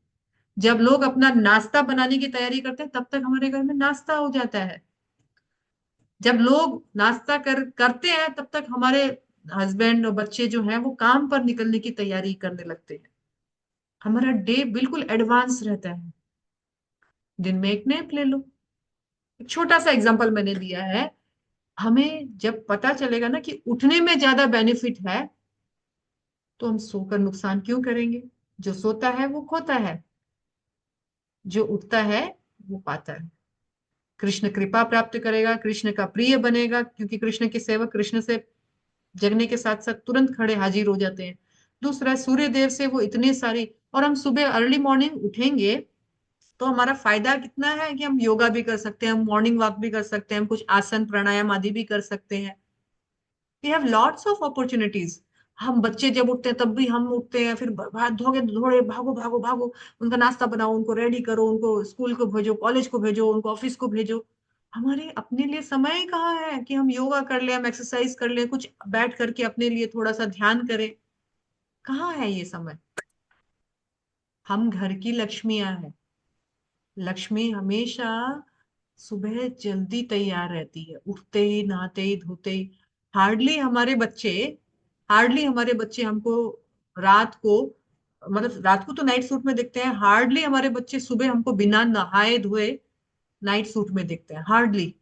जब लोग अपना नाश्ता बनाने की तैयारी करते हैं, तब तक हमारे घर में नाश्ता हो जाता है। जब लोग नाश्ता करते हैं, तब तक हमारे हस्बैंड और बच्चे जो हैं, वो काम पर निकलने की तैयारी करने लगते हैं। हमारा डे बिल्कुल एडवांस रहता है। दिन में एक नैप ले लो। एक छोटा सा एग्जांपल मैंने दिया है। हमें जब पता चलेगा ना कि उठने में ज्यादा बेनिफिट है, तो हम सोकर नुकसान क्यों करेंगे? जो सोता है वो खोता है, जो उठता है वो पाता है। कृष्ण कृपा प्राप्त करेगा, कृष्ण का प्रिय बनेगा, क्योंकि कृष्ण के सेवक कृष्ण से जगने के साथ साथ तुरंत खड़े हाजिर हो जाते हैं। दूसरा, सूर्य देव से वो इतनी सारी, और हम सुबह अर्ली मॉर्निंग उठेंगे, तो हमारा फायदा कितना है कि हम योगा भी कर सकते हैं, हम मॉर्निंग वॉक भी कर सकते हैं, हम कुछ आसन प्राणायाम आदि भी कर सकते हैं। We have lots of opportunities. हम बच्चे जब उठते हैं, तब भी हम उठते हैं, फिर हाथ धोगे दौड़े, भागो भागो भागो, उनका नाश्ता बनाओ, उनको रेडी करो, उनको स्कूल को भेजो, कॉलेज को भेजो, उनको ऑफिस को भेजो। हमारे अपने लिए समय कहाँ है कि हम योगा कर लें, हम एक्सरसाइज कर लें, कुछ बैठ करके अपने लिए थोड़ा सा ध्यान करें? कहाँ है ये समय? हम घर की लक्ष्मियां हैं। लक्ष्मी हमेशा सुबह जल्दी तैयार रहती है, उठते ही, नहाते ही, धोते ही। हार्डली हमारे बच्चे हार्डली हमारे बच्चे हमको रात को, मतलब रात को तो नाइट सूट में देखते हैं। हार्डली हमारे बच्चे सुबह हमको बिना नहाए धोए नाइट सूट में देखते हैं, हार्डली।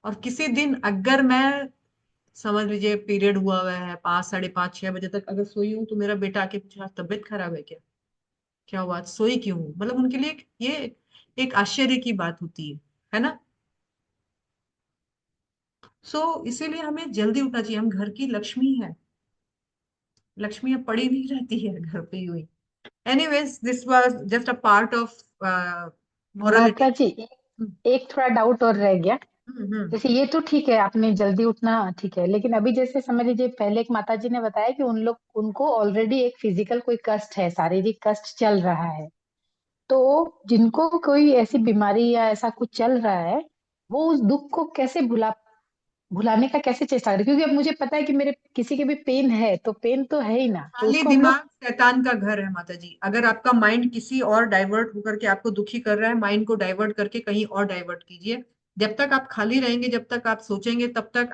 और किसी दिन अगर मैं समझ लीजिए पीरियड हुआ हुआ है 5, 5:30, 6 बजे तक अगर सोई हूँ तो मेरा बेटा आके पूछा तबीयत खराब है क्या, क्या हुआ, सोई क्यों हूँ, मतलब उनके लिए ये एक आश्चर्य की बात होती है ना। सो इसीलिए हमें जल्दी उठना चाहिए, हम घर की लक्ष्मी है, लक्ष्मी अब पड़ी नहीं रहती है घर पे ही हुई। Anyways this was just a part of माता मोरालिटी। जी, एक थोड़ा डाउट और रह गया। हम्म। जैसे ये तो ठीक है, आपने जल्दी उठना ठीक है, लेकिन अभी जैसे समझ लीजिए पहले एक माता जी ने बताया कि उन लोग उनको ऑलरेडी एक फिजिकल कोई कष्ट है, शारीरिक कष्ट चल रहा है। तो जिनको कोई ऐसी बीमारी या ऐसा कुछ चल रहा है, वो उस दुख को कैसे भुलाने का कैसे चेष्टा करें? क्योंकि अब मुझे पता है कि मेरे किसी के भी पेन है तो पेन तो है ही ना, तो खाली उसको हम लोग। दिमाग शैतान का घर है माता जी, अगर आपका माइंड किसी और डाइवर्ट होकर के आपको दुखी कर रहा है, माइंड को डाइवर्ट करके कहीं और डाइवर्ट कीजिए। जब तक आप खाली रहेंगे, जब तक आप सोचेंगे, तब तक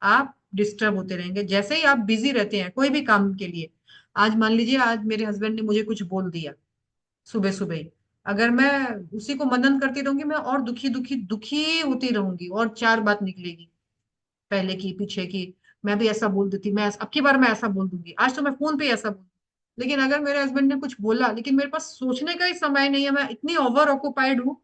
आप डिस्टर्ब होते रहेंगे। जैसे ही आप बिजी रहते हैं कोई भी काम के लिए, आज मान लीजिए आज मेरे हस्बैंड ने मुझे कुछ बोल दिया सुबह सुबह ही, अगर मैं उसी को मनन करती रहूंगी, मैं और दुखी दुखी दुखी होती रहूंगी और चार बात निकलेगी, पहले की पीछे की। मैं भी ऐसा बोल देती, अब की बार मैं ऐसा बोल दूंगी, आज तो मैं फोन पे ऐसा बोल। लेकिन अगर मेरे हस्बैंड ने कुछ बोला, लेकिन मेरे पास सोचने का ही समय नहीं है, मैं इतनी ओवर ऑक्युपाइड हूँ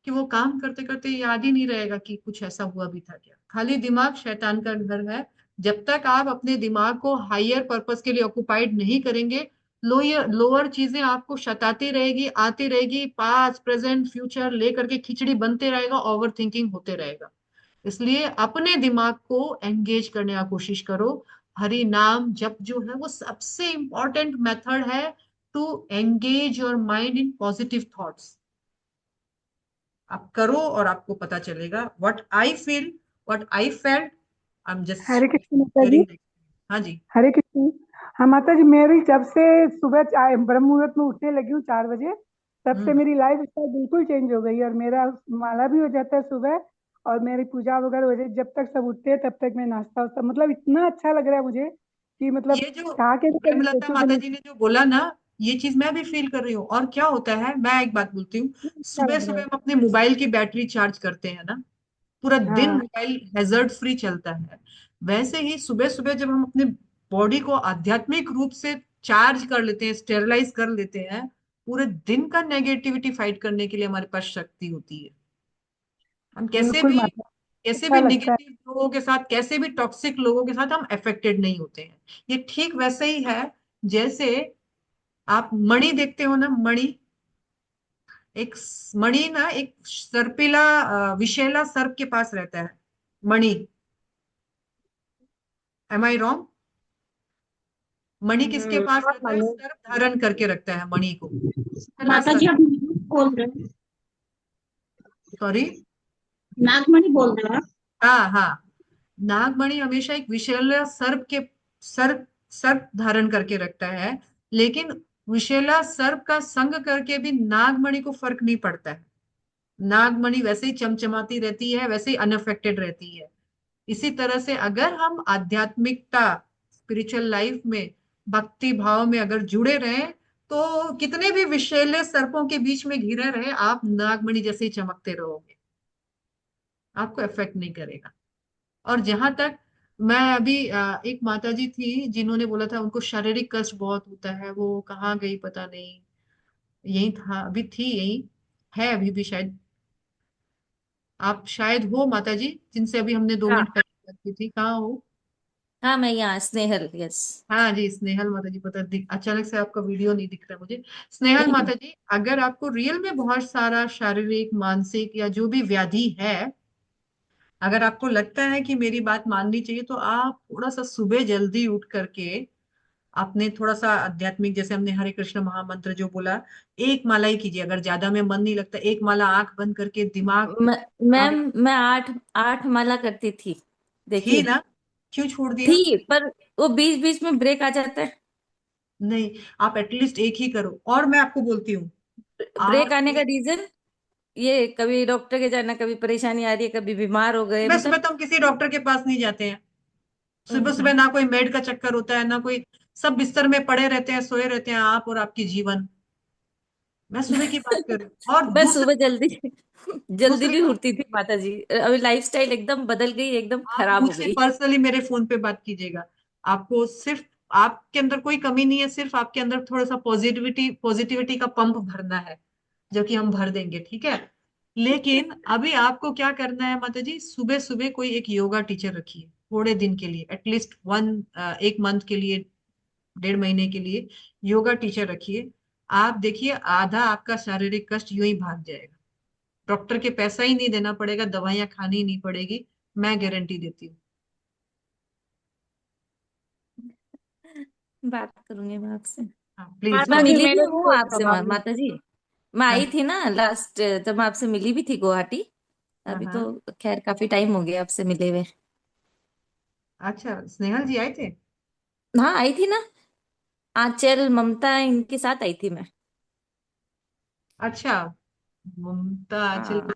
कि वो काम करते करते याद ही नहीं रहेगा कि कुछ ऐसा हुआ भी था क्या। खाली दिमाग शैतान का घर है। जब तक आप अपने दिमाग को हायर पर्पस के लिए ऑक्युपाइड नहीं करेंगे, लोअर लोअर चीजें आपको सताती रहेगी, आती रहेगी, पास्ट प्रेजेंट फ्यूचर लेकर के खिचड़ी बनते रहेगा, ओवर थिंकिंग होते रहेगा। इसलिए अपने दिमाग को एंगेज करने का कोशिश करो। हरि नाम जप जो है वो सबसे इंपॉर्टेंट मेथड है to engage your mind in positive thoughts. आप करो और आपको पता चलेगा। What I feel, what I felt, I am just Hare Krishna माता जी। शेयरिंग। हाँ जी। हरे कृष्ण। हाँ माता जी, मेरी जब से सुबह ब्रह्म मुहूर्त में उठने लगी हूँ 4 बजे, तब से हम्म। मेरी लाइफ स्टाइल बिल्कुल चेंज हो गई। और मेरा माला भी हो जाता है सुबह, और मेरी पूजा वगैरह हो जाती है। जब तक सब उठते हैं तब तक मैं नाश्ता वास्ता, मतलब इतना अच्छा लग रहा है मुझे कि मतलब ये जो चाह के भी कभी प्रेमलता सोचो तो माता नहीं। जी ने जो बोला ना, ये चीज मैं भी फील कर रही हूँ। और क्या होता है, मैं एक बात बोलती हूँ, अच्छा सुबह लग रहा सुबह है। हम अपने मोबाइल की बैटरी चार्ज करते हैं ना, पूरा दिन हाँ, मोबाइल हैजर्ड फ्री चलता है। वैसे ही सुबह सुबह जब हम अपने बॉडी को आध्यात्मिक रूप से चार्ज कर लेते हैं, स्टेरलाइज कर लेते हैं, पूरे दिन का नेगेटिविटी फाइट करने के लिए हमारे पास शक्ति होती है। हम बिल्कुल माता, कैसे अच्छा भी लगता है। निगेटिव लोगों के साथ, कैसे भी टॉक्सिक लोगों के साथ हम अफेक्टेड नहीं होते हैं। ये ठीक वैसे ही है जैसे आप मणि देखते हो ना, मणि, मणि ना एक सर्पिला विषैला सर्प के पास रहता है, मणि। एम आई रॉन्ग? मणि किसके पास हाँ, रहता है? मानो। सर्प धारण करके रखता है मणि को, इतना माता जी सर्प। आप नाग बोल रहे हो? सॉरी। नागमणि बोल रहे हो आप? हाँ हाँ, नागमणि हमेशा एक विषैला सर्प धारण करके रखता है। लेकिन विषैला सर्प का संग करके भी नागमणि को फर्क नहीं पड़ता है। नागमणि वैसे ही चमचमाती रहती है, वैसे ही अनअफेक्टेड रहती है। इसी तरह से अगर हम आध्यात्मिकता, स्पिरिचुअल लाइफ में, भक्ति भाव में अगर जुड़े रहें, तो कितने भी विषैले सर्पों के बीच में घिरे रहे, आप नागमणि जैसे ही चमकते रहोगे, आपको इफेक्ट नहीं करेगा। और जहां तक मैं अभी एक माता जी थी जिन्होंने बोला था उनको शारीरिक कष्ट बहुत होता है, वो कहाँ गई पता नहीं, यही था, अभी थी यही, है अभी भी शायद। आप शायद हो माता जी जिनसे अभी हमने 2 मिनट हाँ पहले बात की थी, कहाँ हो? हाँ, मैं यहाँ स्नेहल, यस। हाँ जी, स्नेहल माता जी, पता अचानक से आपका वीडियो नहीं दिख रहा मुझे। स्नेहल माता जी, अगर आपको रियल में बहुत सारा शारीरिक मानसिक या जो भी व्याधि है, अगर आपको लगता है कि मेरी बात माननी चाहिए, तो आप थोड़ा सा सुबह जल्दी उठ करके आपने थोड़ा सा आध्यात्मिक, जैसे हमने हरे कृष्ण महामंत्र जो बोला, एक माला ही कीजिए। अगर ज्यादा में मन नहीं लगता, एक माला आंख बंद करके दिमाग, मैम, मैं 8 8 माला करती थी, थी देखिए। ना, क्यों छोड़ दिया? थी, पर वो बीच बीच में ब्रेक आ जाता है। नहीं, आप एटलीस्ट एक ही करो। और मैं आपको बोलती हूँ, ब्रेक आप आने का रीजन ये, कभी डॉक्टर के जाना, कभी परेशानी आ रही है, कभी बीमार हो गए, सुबह सुबह मतलब। तो हम किसी डॉक्टर के पास नहीं जाते हैं। सुबह हम्म, सुबह ना कोई मेड का चक्कर होता है, ना कोई, सब बिस्तर में पड़े रहते हैं, सोए रहते हैं, आप और आपकी जीवन। मैं सुबह की बात कर रही हूँ। और मैं दूसरी सुबह जल्दी जल्दी दूसरी भी बात, उठती थी माता जी, अभी लाइफस्टाइल एकदम बदल गई, एकदम आप खराब हो मुझसे गई। पर्सनली मेरे फोन पे बात कीजिएगा। आपको सिर्फ, आपके अंदर कोई कमी नहीं है, सिर्फ आपके अंदर थोड़ा सा पॉजिटिविटी पॉजिटिविटी का पंप भरना है, जो कि हम भर देंगे, ठीक है। लेकिन अभी आपको क्या करना है माता जी, सुबह सुबह कोई एक योगा टीचर रखिए, थोड़े दिन के लिए, एटलीस्ट एक मंथ के लिए, 1.5 महीने के लिए योगा टीचर रखिए। आप देखिए आधा आपका शारीरिक कष्ट यूं ही भाग जाएगा। डॉक्टर के पैसा ही नहीं देना पड़ेगा, दवाइयां खानी ही नहीं पड़ेगी, मैं गारंटी देती हूँ। बात करूंगी मैं आपसे। हाँ हाँ प्लीज मैं तो बात। फिर मिली भी मेरे भी हूँ कोई आपसे सवाल नहीं। माता जी। मैं आई हाँ थी ना लास्ट, जब मैं आपसे मिली भी थी गुवाहाटी। हाँ अभी हाँ। तो खैर काफी टाइम हो गया आपसे मिले हुए। अच्छा, स्नेहल जी आए थे? हाँ आई थी ना, आंचल ममता इनके साथ आई थी मैं। अच्छा, ममता, चल, हाँ।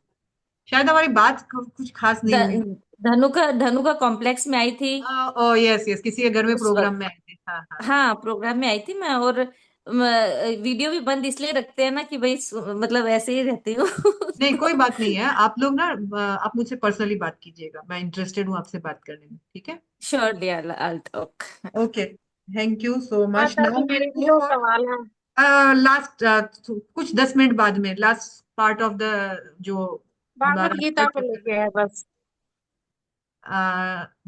शायद हमारी बात कुछ खास नहीं हुई। धनु का कॉम्प्लेक्स में आई थी ओ यस यस, किसी के घर में उस प्रोग्राम वक्त। में आए थे, हाँ हाँ। हाँ प्रोग्राम में आई थी मैं, और वीडियो भी बंद इसलिए रखते हैं ना कि भाई मतलब ऐसे ही रहती हूँ। नहीं कोई तो बात नहीं है, आप लोग ना, आप मुझसे पर्सनली बात कीजिएगा, मैं इंटरेस्टेड हूँ आपसे बात करने में, ठीक है। Surely I talk. Okay, thank you so much. माता नाउ जी विल मेरे भी गो दो फॉर सवाल हैं। लास्ट, कुछ 10 मिनट बाद में लास्ट पार्ट ऑफ द, जो भागवत हमारा गीता थर्ड को चैप्टर लेके है बस।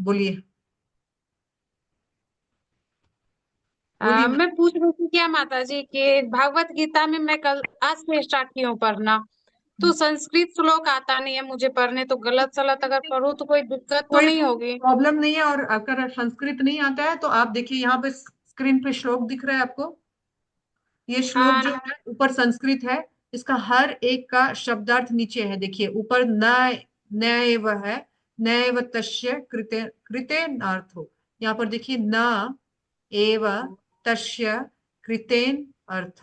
बोलिए, बोलिए मैं पूछ रही थी क्या माता जी कि भागवत गीता में मैं कल आज से स्टार्ट की हूँ पढ़ना, तो संस्कृत श्लोक आता नहीं है मुझे पढ़ने, तो गलत सलत अगर पढ़ूं तो कोई दिक्कत तो कोई नहीं होगी? प्रॉब्लम नहीं है। और अगर संस्कृत नहीं आता है तो आप देखिए यहाँ पे स्क्रीन पे श्लोक दिख रहा है आपको, ये श्लोक हाँ। जो है ऊपर संस्कृत है, इसका हर एक का शब्दार्थ नीचे है, देखिए ऊपर न, नैव है, नैव तस्य कृते कृतेनार्थो, यहाँ पर देखिए न एव तस्य कृतेन अर्थ,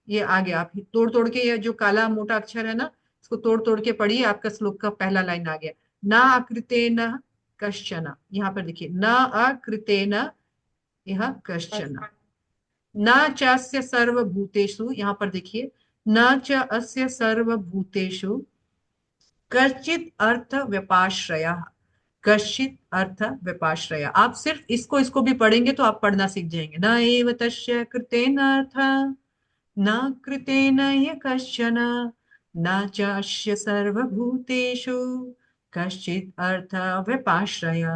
ये आ गया। आप तोड़ तोड़ के, ये जो काला मोटा अक्षर है ना, इसको तोड़ तोड़ के पढ़िए, आपका श्लोक का पहला लाइन आ गया। न अकृतेन कश्चन, यहाँ पर देखिए न अकृतेन यह कश्चन, न च अस्य सर्वभूतेषु, यहाँ पर देखिए न च अस्य सर्वभूतेषु कश्चित अर्थ व्यपाश्रया, कश्चित अर्थ व्यपाश्रया। आप सिर्फ इसको इसको भी पढ़ेंगे तो आप पढ़ना सीख जाएंगे। न एव तस्य कृतेन अर्थ, न कृतेन ह्य कश्चन, न च अस्य सर्वभूतेषु कश्चित अर्थ व्यपाश्रया।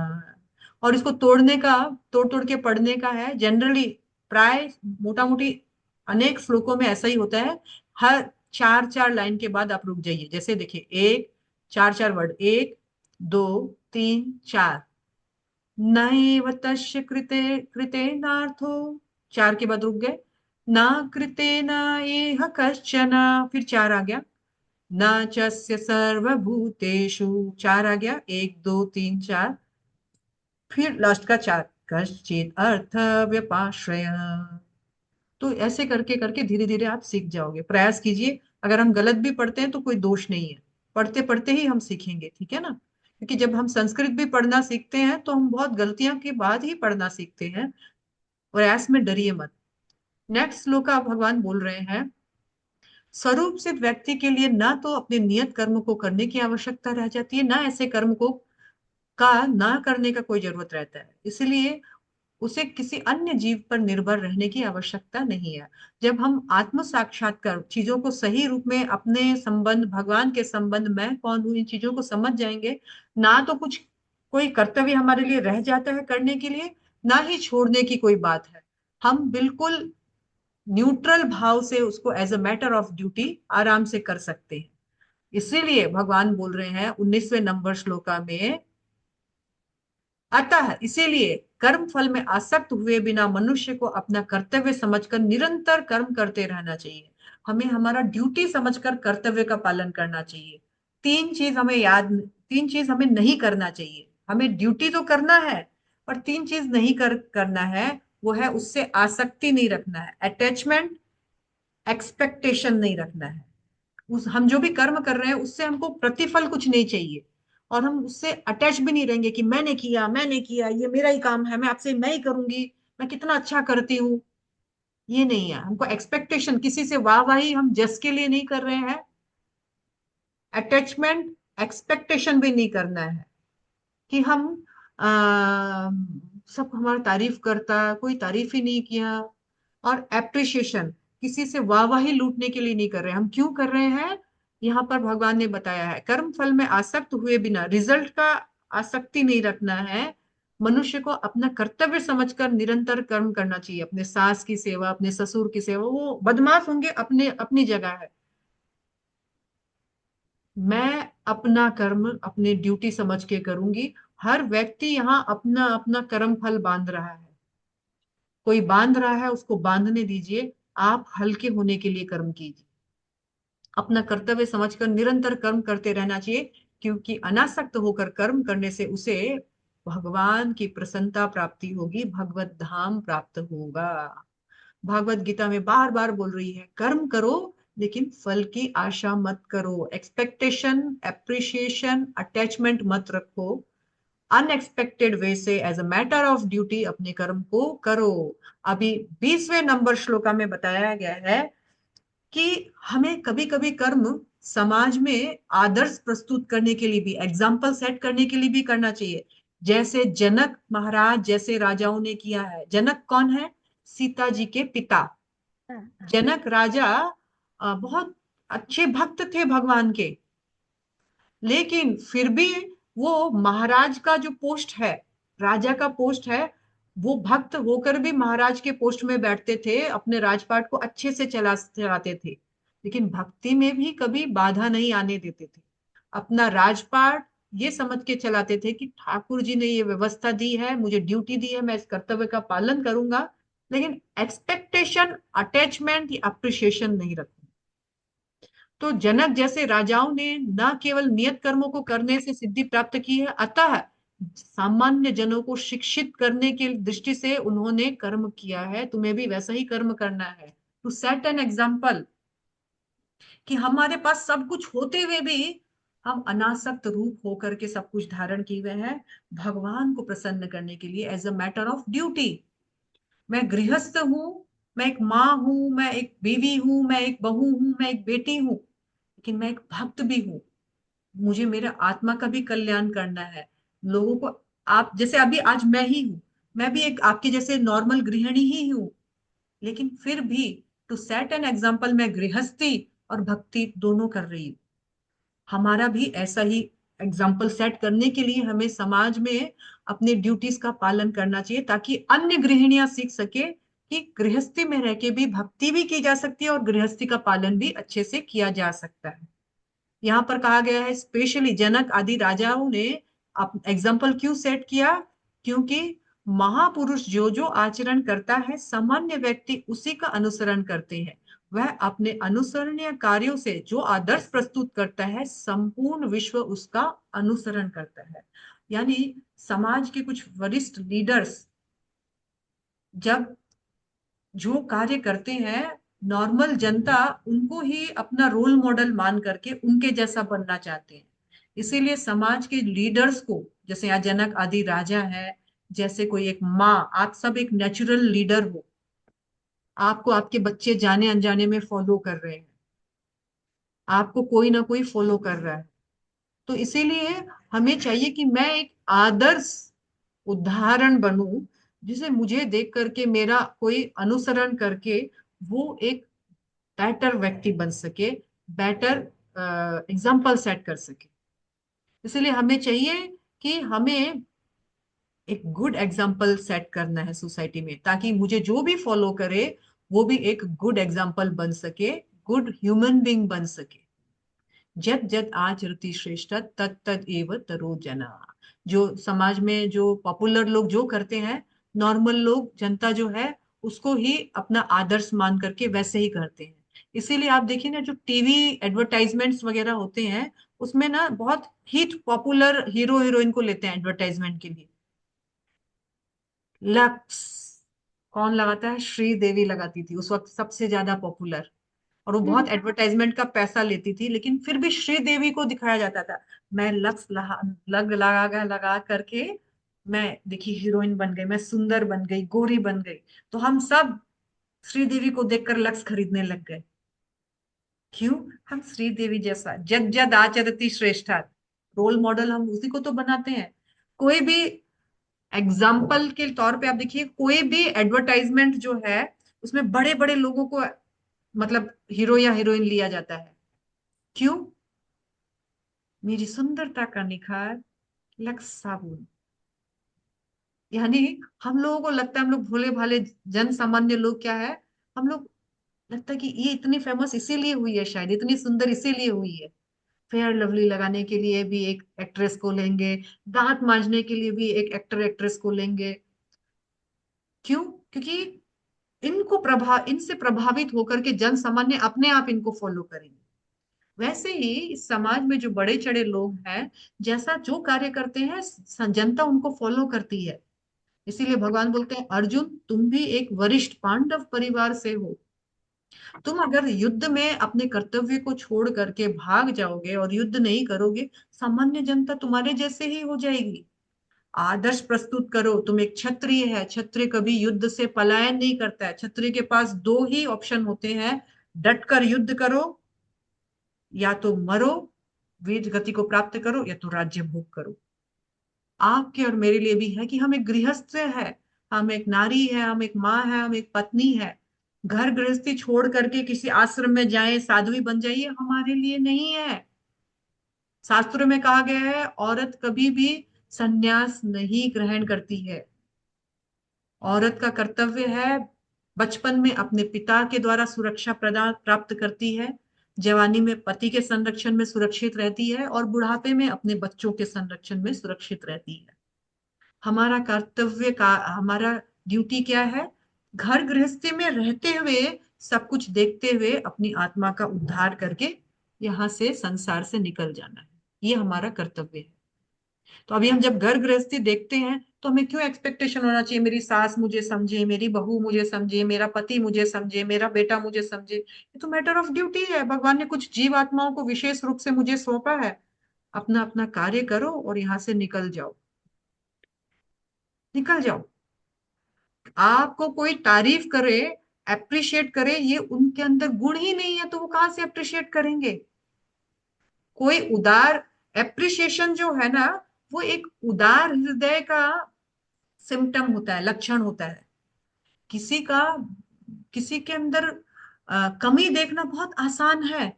और इसको तोड़ने का, तोड़ तोड़ के पढ़ने का है जनरली, प्राय मोटा मोटी अनेक श्लोकों में ऐसा ही होता है, हर चार चार लाइन के बाद आप रुक जाइए। जैसे देखिए, एक, चार चार वर्ड, एक, दो, तीन, चार, नैव तस्य कृते कृतेनार्थो, चार के बाद रुक गए, न कृतेन एह कश्चन, फिर चार आ गया, न चस्य सर्वभूतेषु, चार आ गया, एक दो तीन चार, फिर लास्ट का चार, कश्चित अर्थ व्यपाश्रय। तो ऐसे करके करके धीरे धीरे आप सीख जाओगे, प्रयास कीजिए। अगर हम गलत भी पढ़ते हैं तो कोई दोष नहीं है, पढ़ते पढ़ते ही हम सीखेंगे, ठीक है ना। क्योंकि जब हम संस्कृत भी पढ़ना सीखते हैं तो हम बहुत गलतियों के बाद ही पढ़ना सीखते हैं। प्रयास में डरिए मत। नेक्स्ट श्लोक आप भगवान बोल रहे हैं, स्वरूप सिद्ध व्यक्ति के लिए ना तो अपने नियत कर्म को करने की आवश्यकता रह जाती है, ना ऐसे कर्म को का ना करने का कोई जरूरत रहता है, इसलिए उसे किसी अन्य जीव पर निर्भर रहने की आवश्यकता नहीं है। जब हम आत्म साक्षात्कार, चीजों को सही रूप में, अपने संबंध, भगवान के संबंध, मैं कौन हूं, इन चीजों को समझ जाएंगे, ना तो कुछ कोई कर्तव्य हमारे लिए रह जाता है करने के लिए, ना ही छोड़ने की कोई बात है। हम बिल्कुल न्यूट्रल भाव से उसको as a matter of duty आराम से कर सकते हैं। इसीलिए भगवान बोल रहे हैं 19वें नंबर श्लोका में, अतः इसीलिए कर्म फल में आसक्त हुए बिना मनुष्य को अपना कर्तव्य समझकर निरंतर कर्म करते रहना चाहिए। हमें हमारा ड्यूटी समझकर कर्तव्य का पालन करना चाहिए। तीन चीज हमें नहीं करना चाहिए। हमें ड्यूटी तो करना है, पर तीन चीज नहीं करना है। वो है, उससे आसक्ति नहीं रखना है, अटैचमेंट, एक्सपेक्टेशन नहीं रखना है। उस हम जो भी कर्म कर रहे हैं उससे हमको प्रतिफल कुछ नहीं चाहिए, और हम उससे अटैच भी नहीं रहेंगे कि मैंने किया ये मेरा ही काम है, मैं आपसे मैं ही करूंगी, मैं कितना अच्छा करती हूँ। ये नहीं है। हमको एक्सपेक्टेशन, किसी से वाहवाही हम जस के लिए नहीं कर रहे हैं, अटैचमेंट एक्सपेक्टेशन भी नहीं करना है कि हम आ, सब हमारी तारीफ करता, कोई तारीफ ही नहीं किया। और एप्रिशिएशन, किसी से वाहवाही लूटने के लिए नहीं कर रहे हैं। हम क्यों कर रहे हैं? यहाँ पर भगवान ने बताया है, कर्म फल में आसक्त हुए बिना, रिजल्ट का आसक्ति नहीं रखना है। मनुष्य को अपना कर्तव्य समझकर निरंतर कर्म करना चाहिए। अपने सास की सेवा, अपने ससुर की सेवा, वो बदमाश होंगे, अपने अपनी जगह है। मैं अपना कर्म अपने ड्यूटी समझ के करूंगी। हर व्यक्ति यहाँ अपना अपना कर्म फल बांध रहा है। कोई बांध रहा है, उसको बांधने दीजिए। आप हल्के होने के लिए कर्म कीजिए। अपना कर्तव्य समझकर निरंतर कर्म करते रहना चाहिए, क्योंकि अनासक्त होकर कर्म करने से उसे भगवान की प्रसन्नता प्राप्ति होगी, भगवत धाम प्राप्त होगा। भागवत गीता में बार बार बोल रही है, कर्म करो लेकिन फल की आशा मत करो। एक्सपेक्टेशन, एप्रिशिएशन, अटैचमेंट मत रखो। अनएक्सपेक्टेड वे से as a matter of duty अपने कर्म को करो। अभी 20वें नंबर श्लोका में बताया गया है कि हमें कभी कभी कर्म समाज में आदर्श प्रस्तुत करने के लिए भी, एग्जाम्पल सेट करने के लिए भी करना चाहिए। जैसे जनक महाराज जैसे राजाओं ने किया है। जनक कौन है? सीता जी के पिता। जनक राजा बहुत अच्छे भक्त थे भगवान के, लेकिन फिर भी वो महाराज का जो पोस्ट है, राजा का पोस्ट है, वो भक्त होकर भी महाराज के पोस्ट में बैठते थे, अपने राजपाट को अच्छे से चलाते थे। लेकिन भक्ति में भी कभी बाधा नहीं आने देते थे। अपना राजपाट ये समझ के चलाते थे कि ठाकुर जी ने ये व्यवस्था दी है, मुझे ड्यूटी दी है, मैं इस कर्तव्य का पालन करूंगा। लेकिन एक्सपेक्टेशन, अटैचमेंट या अप्रिशिएशन नहीं रखूंगा। तो जनक जैसे राजाओं ने न केवल नियत कर्मों को करने से सिद्धि प्राप्त की है, अतः सामान्य जनों को शिक्षित करने की दृष्टि से उन्होंने कर्म किया है। तुम्हें भी वैसा ही कर्म करना है, टू सेट एन एग्जाम्पल कि हमारे पास सब कुछ होते हुए भी हम अनासक्त रूप होकर के सब कुछ धारण किए हुए हैं, भगवान को प्रसन्न करने के लिए, as a matter of duty. मैं गृहस्थ हूँ, मैं एक माँ हूँ, मैं एक बीवी हूँ, मैं एक बहू हूँ, मैं एक बेटी हूँ, लेकिन मैं एक भक्त भी हूँ। मुझे मेरे आत्मा का भी कल्याण करना है। लोगों को, आप जैसे अभी आज मैं ही हूँ, मैं भी एक आपके जैसे नॉर्मल गृहिणी ही हूँ, लेकिन फिर भी टू सेट एन एग्जाम्पल मैं गृहस्थी और भक्ति दोनों कर रही हूँ। हमारा भी ऐसा ही एग्जाम्पल सेट करने के लिए हमें समाज में अपने ड्यूटीज का पालन करना चाहिए, ताकि अन्य गृहिणियां सीख सके कि गृहस्थी में रह के भी भक्ति भी की जा सकती है और गृहस्थी का पालन भी अच्छे से किया जा सकता है। यहाँ पर कहा गया है स्पेशली जनक आदि राजाओं ने एग्जाम्पल क्यों सेट किया? क्योंकि महापुरुष जो जो आचरण करता है, सामान्य व्यक्ति उसी का अनुसरण करते हैं। वह अपने अनुसरणीय कार्यों से जो आदर्श प्रस्तुत करता है, संपूर्ण विश्व उसका अनुसरण करता है। यानी समाज के कुछ वरिष्ठ लीडर्स जब जो कार्य करते हैं, नॉर्मल जनता उनको ही अपना रोल मॉडल मान करके उनके जैसा बनना चाहते हैं। इसीलिए समाज के लीडर्स को, जैसे यहाँ जनक आदि राजा है, जैसे कोई एक माँ, आप सब एक नेचुरल लीडर हो, आपको आपके बच्चे जाने अनजाने में फॉलो कर रहे हैं, आपको कोई ना कोई फॉलो कर रहा है। तो इसीलिए हमें चाहिए कि मैं एक आदर्श उदाहरण बनूं, जिसे मुझे देख करके मेरा कोई अनुसरण करके वो एक बेटर व्यक्ति बन सके, बेटर एग्जाम्पल सेट कर सके। इसलिए हमें चाहिए कि हमें एक गुड एग्जाम्पल सेट करना है सोसाइटी में, ताकि मुझे जो भी फॉलो करे वो भी एक गुड एग्जाम्पल बन सके, गुड ह्यूमन बींग बन सके। जत जत आचरति श्रेष्ठ तत् तत् एव तरो जना। जो समाज में जो पॉपुलर लोग जो करते हैं, नॉर्मल लोग, जनता जो है, उसको ही अपना आदर्श मान करके वैसे ही करते हैं। इसीलिए आप देखिए ना, जो टीवी एडवर्टाइजमेंट्स वगैरह होते हैं, उसमें ना बहुत हिट पॉपुलर हीरो हीरोइन को लेते हैं एडवर्टाइजमेंट के लिए। लक्स कौन लगाता है? श्रीदेवी लगाती थी उस वक्त सबसे ज्यादा पॉपुलर, और वो बहुत एडवर्टाइजमेंट का पैसा लेती थी, लेकिन फिर भी श्रीदेवी को दिखाया जाता था। मैं लक्स लगा करके मैं देखी हीरोइन बन गई, मैं सुंदर बन गई, गोरी बन गई। तो हम सब श्रीदेवी को देखकर लक्ष्य खरीदने लग गए। क्यों? हम श्रीदेवी जैसा जग जद आचरती श्रेष्ठा रोल मॉडल हम उसी को तो बनाते हैं। कोई भी एग्जाम्पल के तौर पे आप देखिए, कोई भी एडवर्टाइजमेंट जो है उसमें बड़े बड़े लोगों को मतलब हीरो या हीरोइन लिया जाता है। क्यों? मेरी सुंदरता का निखार लक्स साबुन। यानी हम लोगों को लगता है, हम लोग भोले भाले जन सामान्य लोग क्या है, हम लोग लगता है कि ये इतनी फेमस इसीलिए हुई है, शायद इतनी सुंदर इसीलिए हुई है। फेयर लवली लगाने के लिए भी एक एक्ट्रेस को लेंगे, दांत मांजने के लिए भी एक एक्टर एक्ट्रेस को लेंगे। क्यों? क्योंकि इनसे प्रभावित होकर के जन सामान्य अपने आप इनको फॉलो करेंगे। वैसे ही इस समाज में जो बड़े चढ़े लोग हैं, जैसा जो कार्य करते हैं जनता उनको फॉलो करती है। इसीलिए भगवान बोलते हैं, अर्जुन तुम भी एक वरिष्ठ पांडव परिवार से हो। तुम अगर युद्ध में अपने कर्तव्य को छोड़ करके भाग जाओगे और युद्ध नहीं करोगे, सामान्य जनता तुम्हारे जैसे ही हो जाएगी। आदर्श प्रस्तुत करो, तुम एक क्षत्रिय है, क्षत्रिय कभी युद्ध से पलायन नहीं करता है। क्षत्रिय के पास दो ही ऑप्शन होते हैं, डट कर युद्ध करो, या तो मरो, वीर गति को प्राप्त करो, या तो राज्य भोग करो। आपके और मेरे लिए भी है कि हम एक गृहस्थ है, हम एक नारी है, हम एक माँ है, हम एक पत्नी है। घर गृहस्थी छोड़ करके किसी आश्रम में जाएं, साध्वी बन जाइए, हमारे लिए नहीं है। शास्त्रों में कहा गया है, औरत कभी भी संन्यास नहीं ग्रहण करती है। औरत का कर्तव्य है, बचपन में अपने पिता के द्वारा सुरक्षा प्रदान प्राप्त करती है, जवानी में पति के संरक्षण में सुरक्षित रहती है, और बुढ़ापे में अपने बच्चों के संरक्षण में सुरक्षित रहती है। हमारा कर्तव्य का, हमारा ड्यूटी क्या है? घर गृहस्थी में रहते हुए, सब कुछ देखते हुए अपनी आत्मा का उद्धार करके यहाँ से संसार से निकल जाना है। ये हमारा कर्तव्य है। तो अभी हम जब घर गृहस्थी देखते हैं तो हमें क्यों एक्सपेक्टेशन होना चाहिए मेरी सास मुझे समझे, मेरी बहू मुझे समझे, मेरा पति मुझे समझे, मेरा बेटा मुझे समझे? ये तो मैटर ऑफ ड्यूटी है। भगवान ने कुछ जीव आत्माओं को विशेष रूप से मुझे सौंपा है। अपना अपना कार्य करो और यहाँ से निकल जाओ, निकल जाओ। आपको कोई तारीफ करे, अप्रिशिएट करे, ये उनके अंदर गुण ही नहीं है, तो वो कहाँ से अप्रिशिएट करेंगे? कोई उदार एप्रिसिएशन जो है ना, वो एक उदार हृदय का सिम्टम होता है, लक्षण होता है। किसी का, किसी के अंदर कमी देखना बहुत आसान है,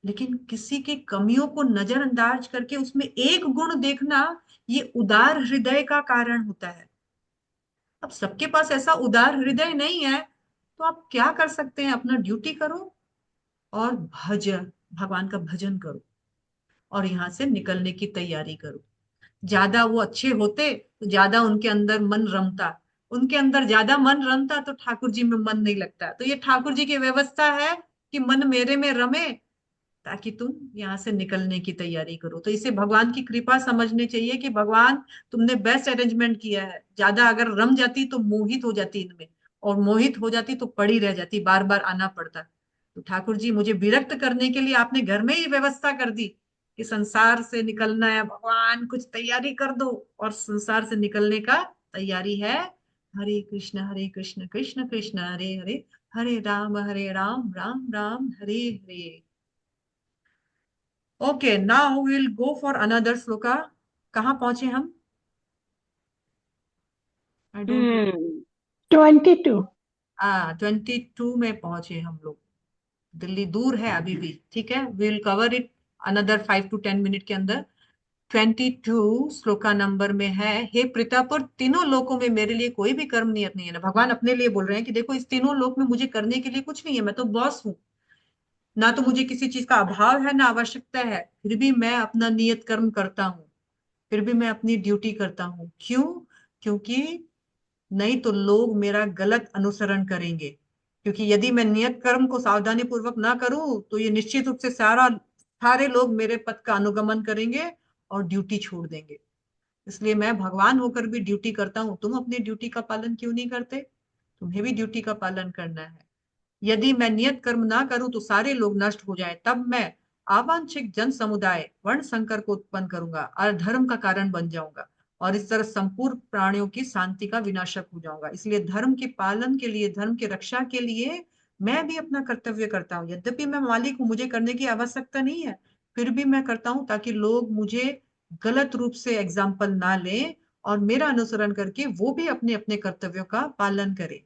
लेकिन किसी की कमियों को नजरअंदाज करके उसमें एक गुण देखना, ये उदार हृदय का कारण होता है। अब सबके पास ऐसा उदार हृदय नहीं है, तो आप क्या कर सकते हैं? अपना ड्यूटी करो और भगवान का भजन करो और यहाँ से निकलने की तैयारी करो। ज्यादा वो अच्छे होते तो ज्यादा उनके अंदर मन रमता, उनके अंदर ज्यादा मन रमता तो ठाकुर जी में मन नहीं लगता। तो ये ठाकुर जी की व्यवस्था है कि मन मेरे में रमे, ताकि तुम यहाँ से निकलने की तैयारी करो। तो इसे भगवान की कृपा समझनी चाहिए कि भगवान तुमने बेस्ट अरेंजमेंट किया है। ज्यादा अगर रम जाती तो मोहित हो जाती इनमें, और मोहित हो जाती तो पड़ी रह जाती, बार बार आना पड़ता। तो ठाकुर जी मुझे विरक्त करने के लिए आपने घर में ही व्यवस्था कर दी कि संसार से निकलना है, भगवान कुछ तैयारी कर दो, और संसार से निकलने का तैयारी है। Hare Krishna Krishna Krishna Hare Hare, Hare Ram Ram Ram Hare Hare. Okay, now will go for another shloka. कहाँ पहुंचे हम? I don't. 22। 22 में पहुंचे हम लोग। दिल्ली दूर है अभी भी, ठीक है, will cover it another 5 to 10 minute के अंदर। 22 श्लोका नंबर में है, हे प्रतापुर, तीनों लोकों में मेरे लिए कोई भी कर्म नियत नहीं है ना। भगवान अपने लिए बोल रहे हैं कि देखो, इस तीनों लोक में मुझे करने के लिए कुछ नहीं है, मैं तो बॉस हूँ। ना तो मुझे किसी चीज का अभाव है ना आवश्यकता है, फिर भी मैं अपना नियत कर्म करता हूँ, फिर भी मैं अपनी ड्यूटी करता हूँ। क्यों? क्योंकि नहीं तो लोग मेरा गलत अनुसरण करेंगे। क्योंकि यदि मैं नियत कर्म को सावधानी पूर्वक ना करूं तो ये निश्चित रूप से सारे लोग मेरे पथ का अनुगमन करेंगे और ड्यूटी छोड़ देंगे। इसलिए मैं भगवान होकर भी ड्यूटी करता हूँ। तुम अपनी ड्यूटी का पालन क्यों नहीं करते? तुम्हें भी ड्यूटी का पालन करना है। यदि मैं नियत कर्म ना करूं तो सारे लोग नष्ट हो जाए, तब मैं आवांछित जन समुदाय वर्ण संकर को उत्पन्न करूंगा और धर्म का कारण बन जाऊंगा। और इस तरह संपूर्ण प्राणियों की शांति का विनाशक हो जाऊंगा। इसलिए धर्म के पालन के लिए, धर्म की रक्षा के लिए मैं भी अपना कर्तव्य करता हूँ। यद्यपि मैं मालिक हूँ, मुझे करने की आवश्यकता नहीं है, फिर भी मैं करता हूँ ताकि लोग मुझे गलत रूप से एग्जाम्पल ना लें और मेरा अनुसरण करके वो भी अपने अपने कर्तव्यों का पालन करें।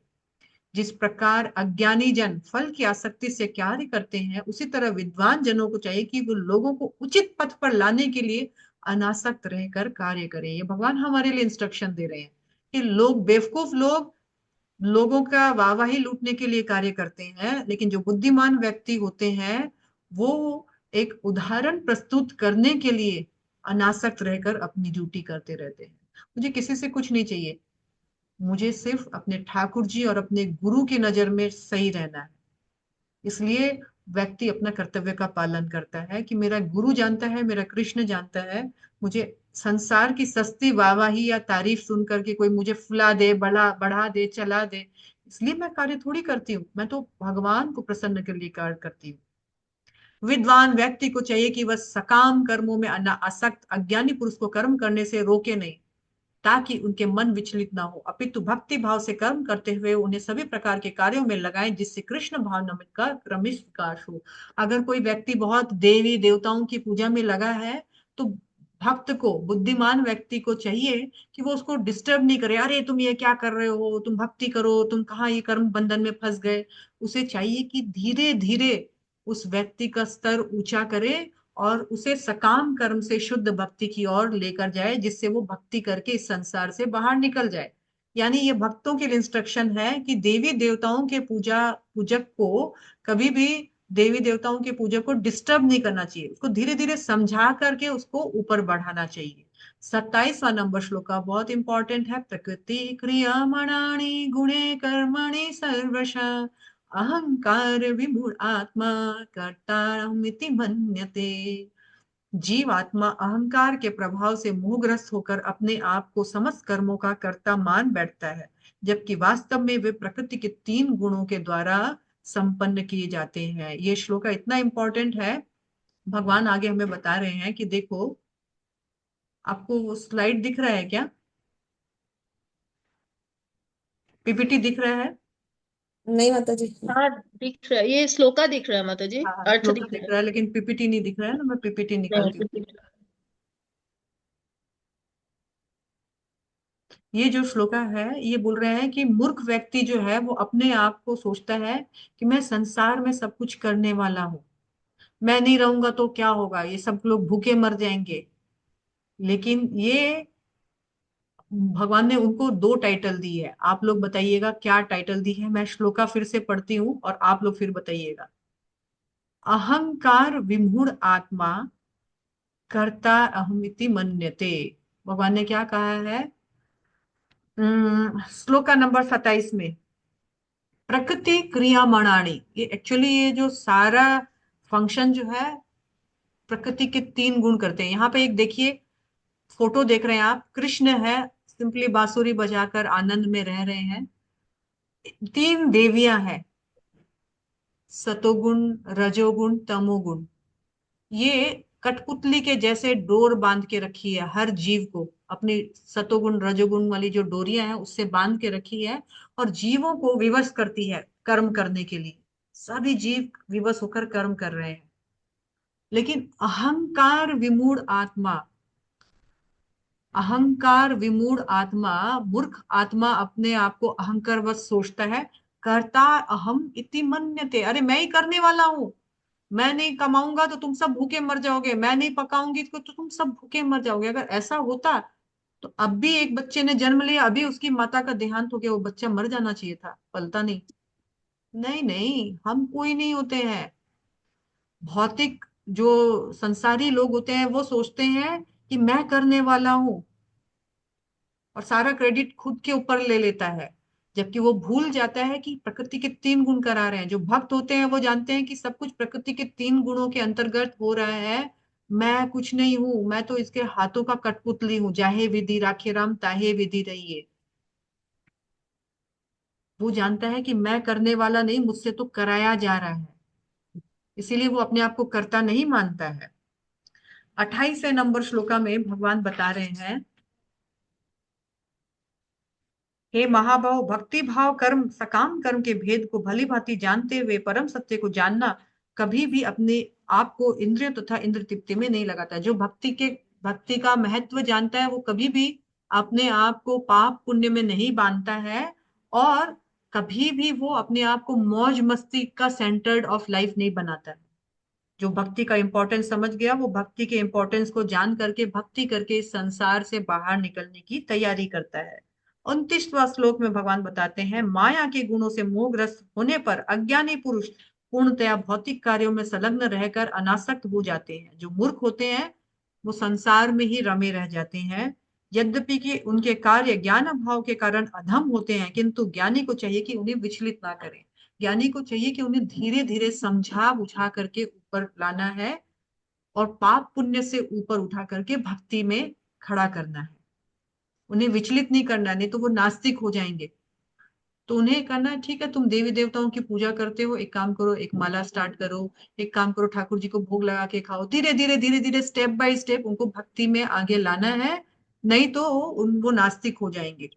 जिस प्रकार अज्ञानी जन फल की आसक्ति से कार्य करते हैं, उसी तरह विद्वान जनों को चाहिए कि वो लोगों को उचित पथ पर लाने के लिए अनासक्त रहकर कार्य करें। ये भगवान हमारे लिए इंस्ट्रक्शन दे रहे हैं कि लोग, बेवकूफ लोग, लोगों का वाहवाही लूटने के लिए कार्य करते हैं, लेकिन जो बुद्धिमान व्यक्ति होते हैं वो एक उदाहरण प्रस्तुत करने के लिए अनासक्त रहकर अपनी ड्यूटी करते रहते हैं। मुझे किसी से कुछ नहीं चाहिए, मुझे सिर्फ अपने ठाकुर जी और अपने गुरु की नजर में सही रहना है। इसलिए व्यक्ति अपना कर्तव्य का पालन करता है कि मेरा गुरु जानता है, मेरा कृष्ण जानता है, मुझे संसार की सस्ती वाहवाही या तारीफ सुन करके कोई मुझे फुला दे, बढ़ा बढ़ा दे, चला दे, इसलिए मैं कार्य थोड़ी करती हूँ। मैं तो भगवान को प्रसन्न के लिए कार्य करती हूँ। विद्वान व्यक्ति को चाहिए कि वह सकाम कर्मों में आसक्त अज्ञानी पुरुष को कर्म करने से रोके नहीं, ताकि उनके मन विचलित ना हो, अपितु भक्ति भाव से कर्म करते हुए उन्हें सभी प्रकार के कार्यों में लगाएं जिससे कृष्ण भावनामृत का क्रमिश विकास हो। अगर कोई व्यक्ति बहुत देवी देवताओं की पूजा में लगा है तो भक्त को, बुद्धिमान व्यक्ति को चाहिए कि वो उसको डिस्टर्ब नहीं करे, अरे तुम ये क्या कर रहे हो, तुम भक्ति करो, तुम कहाँ ये कर्म बंधन में फंस गए। उसे चाहिए कि धीरे धीरे उस व्यक्ति का स्तर ऊंचा करे और उसे सकाम कर्म से शुद्ध भक्ति की ओर लेकर जाए, जिससे वो भक्ति करके इस संसार से बाहर निकल जाए। यानी ये भक्तों के लिए इंस्ट्रक्शन है कि देवी देवताओं के पूजक को कभी भी देवी देवताओं के पूजक को डिस्टर्ब नहीं करना चाहिए, उसको धीरे धीरे समझा करके उसको ऊपर बढ़ाना चाहिए। 27वां नंबर श्लोक का बहुत इंपॉर्टेंट है। प्रकृति क्रियामणानि गुणे कर्मणि सर्वशः अहंकार विमूढ़ आत्मा कर्तारमिति मन्यते। जीव आत्मा अहंकार के प्रभाव से मोहग्रस्त होकर अपने आप को समस्त कर्मों का कर्ता मान बैठता है, जबकि वास्तव में वे प्रकृति के 3 गुणों के द्वारा संपन्न किए जाते हैं। ये श्लोक इतना इंपॉर्टेंट है, भगवान आगे हमें बता रहे हैं कि देखो, आपको वो स्लाइड दिख रहा है क्या? पीपीटी दिख रहा है? नहीं माता जी। हाँ, दिख रहा है, ये श्लोका दिख रहा है माता जी, हाँ, अर्थ श्लोक दिख दिख रहा रहा है लेकिन पीपीटी नहीं दिख रहा है ना, मैं पीपीटी है। निकालती हूँ। नहीं, ये जो श्लोका है ये बोल रहे हैं कि मूर्ख व्यक्ति जो है वो अपने आप को सोचता है कि मैं संसार में सब कुछ करने वाला हूँ, मैं नहीं रहूंगा तो क्या होगा, ये सब लोग भूखे मर जाएंगे। लेकिन ये भगवान ने उनको 2 टाइटल दी है। आप लोग बताइएगा क्या टाइटल दी है। मैं श्लोका फिर से पढ़ती हूँ और आप लोग फिर बताइएगा। अहंकार विमूढ़ आत्मा कर्ता अहमिति मन्यते। भगवान ने क्या कहा है? श्लोका नंबर 27 में, प्रकृति क्रियामणानि, ये एक्चुअली ये जो सारा फंक्शन जो है प्रकृति के 3 गुण करते हैं। यहाँ पे एक देखिए, फोटो देख रहे हैं आप, कृष्ण है, सिंपली बांसुरी बजाकर आनंद में रह रहे हैं। 3 देवियां हैं, सतोगुण, रजोगुण, तमोगुण। ये कठपुतली के जैसे डोर बांध के रखी है हर जीव को, अपनी सतोगुण रजोगुण वाली जो डोरियां हैं उससे बांध के रखी है और जीवों को विवश करती है कर्म करने के लिए। सभी जीव विवश होकर कर्म कर रहे हैं, लेकिन अहंकार विमूढ़ आत्मा, अहंकार विमूढ़ आत्मा, मूर्ख आत्मा अपने आप को अहंकारवश सोचता है। कर्ता अहम इति मन्यते, अरे मैं ही करने वाला हूँ, मैं नहीं कमाऊंगा तो तुम सब भूखे मर जाओगे, मैं नहीं पकाऊंगी तो तुम सब भूखे मर जाओगे। अगर ऐसा होता तो अब भी एक बच्चे ने जन्म लिया, अभी उसकी माता का देहांत हो गया, वो बच्चा मर जाना चाहिए था, पलता नहीं। नहीं नहीं, हम कोई नहीं होते हैं। भौतिक जो संसारी लोग होते हैं वो सोचते हैं कि मैं करने वाला हूँ और सारा क्रेडिट खुद के ऊपर ले लेता है, जबकि वो भूल जाता है कि प्रकृति के 3 गुण करा रहे हैं। जो भक्त होते हैं वो जानते हैं कि सब कुछ प्रकृति के 3 गुणों के अंतर्गत हो रहा है, मैं कुछ नहीं हूं, मैं तो इसके हाथों का कठपुतली हूँ, जाहे विधि राखे राम ताहे विधि रहिए। वो जानता है कि मैं करने वाला नहीं, मुझसे तो कराया जा रहा है, इसीलिए वो अपने आप को कर्ता नहीं मानता है। 28वें नंबर श्लोका में भगवान बता रहे हैं हे महाभाव, भक्ति भाव कर्म सकाम कर्म के भेद को भली भांति जानते हुए परम सत्य को जानना कभी भी अपने आप को इंद्रिय तथा इंद्र तृप्ति में नहीं लगाता। जो भक्ति का महत्व जानता है वो कभी भी अपने आप को पाप पुण्य में नहीं बांधता है, और कभी भी वो अपने आप को मौज मस्ती का सेंटर्ड ऑफ लाइफ नहीं बनाता है। जो भक्ति का इंपॉर्टेंस समझ गया वो भक्ति के इंपॉर्टेंस को जान करके भक्ति करके इस संसार से बाहर निकलने की तैयारी करता है। 29वां श्लोक में भगवान बताते हैं, माया के गुणों से मोहग्रस्त होने पर अज्ञानी पुरुष पूर्णतया भौतिक कार्यों में संलग्न रहकर अनासक्त हो जाते हैं। जो मूर्ख होते हैं वो संसार में ही रमे रह जाते हैं। यद्यपि कि उनके कार्य ज्ञान भाव के कारण अधम होते हैं, किंतु ज्ञानी को चाहिए कि उन्हें विचलित ना करें। ज्ञानी को चाहिए कि उन्हें धीरे धीरे समझा बुझा करके ऊपर लाना है और पाप पुण्य से ऊपर उठा करके भक्ति में खड़ा करना है। उन्हें विचलित नहीं करना, नहीं तो वो नास्तिक हो जाएंगे। तो उन्हें करना है, ठीक है तुम देवी देवताओं की पूजा करते हो, एक काम करो, एक माला स्टार्ट करो, एक काम करो ठाकुर जी को भोग लगा के खाओ। धीरे धीरे स्टेप बाय स्टेप उनको भक्ति में आगे लाना है, नहीं तो वो नास्तिक हो जाएंगे।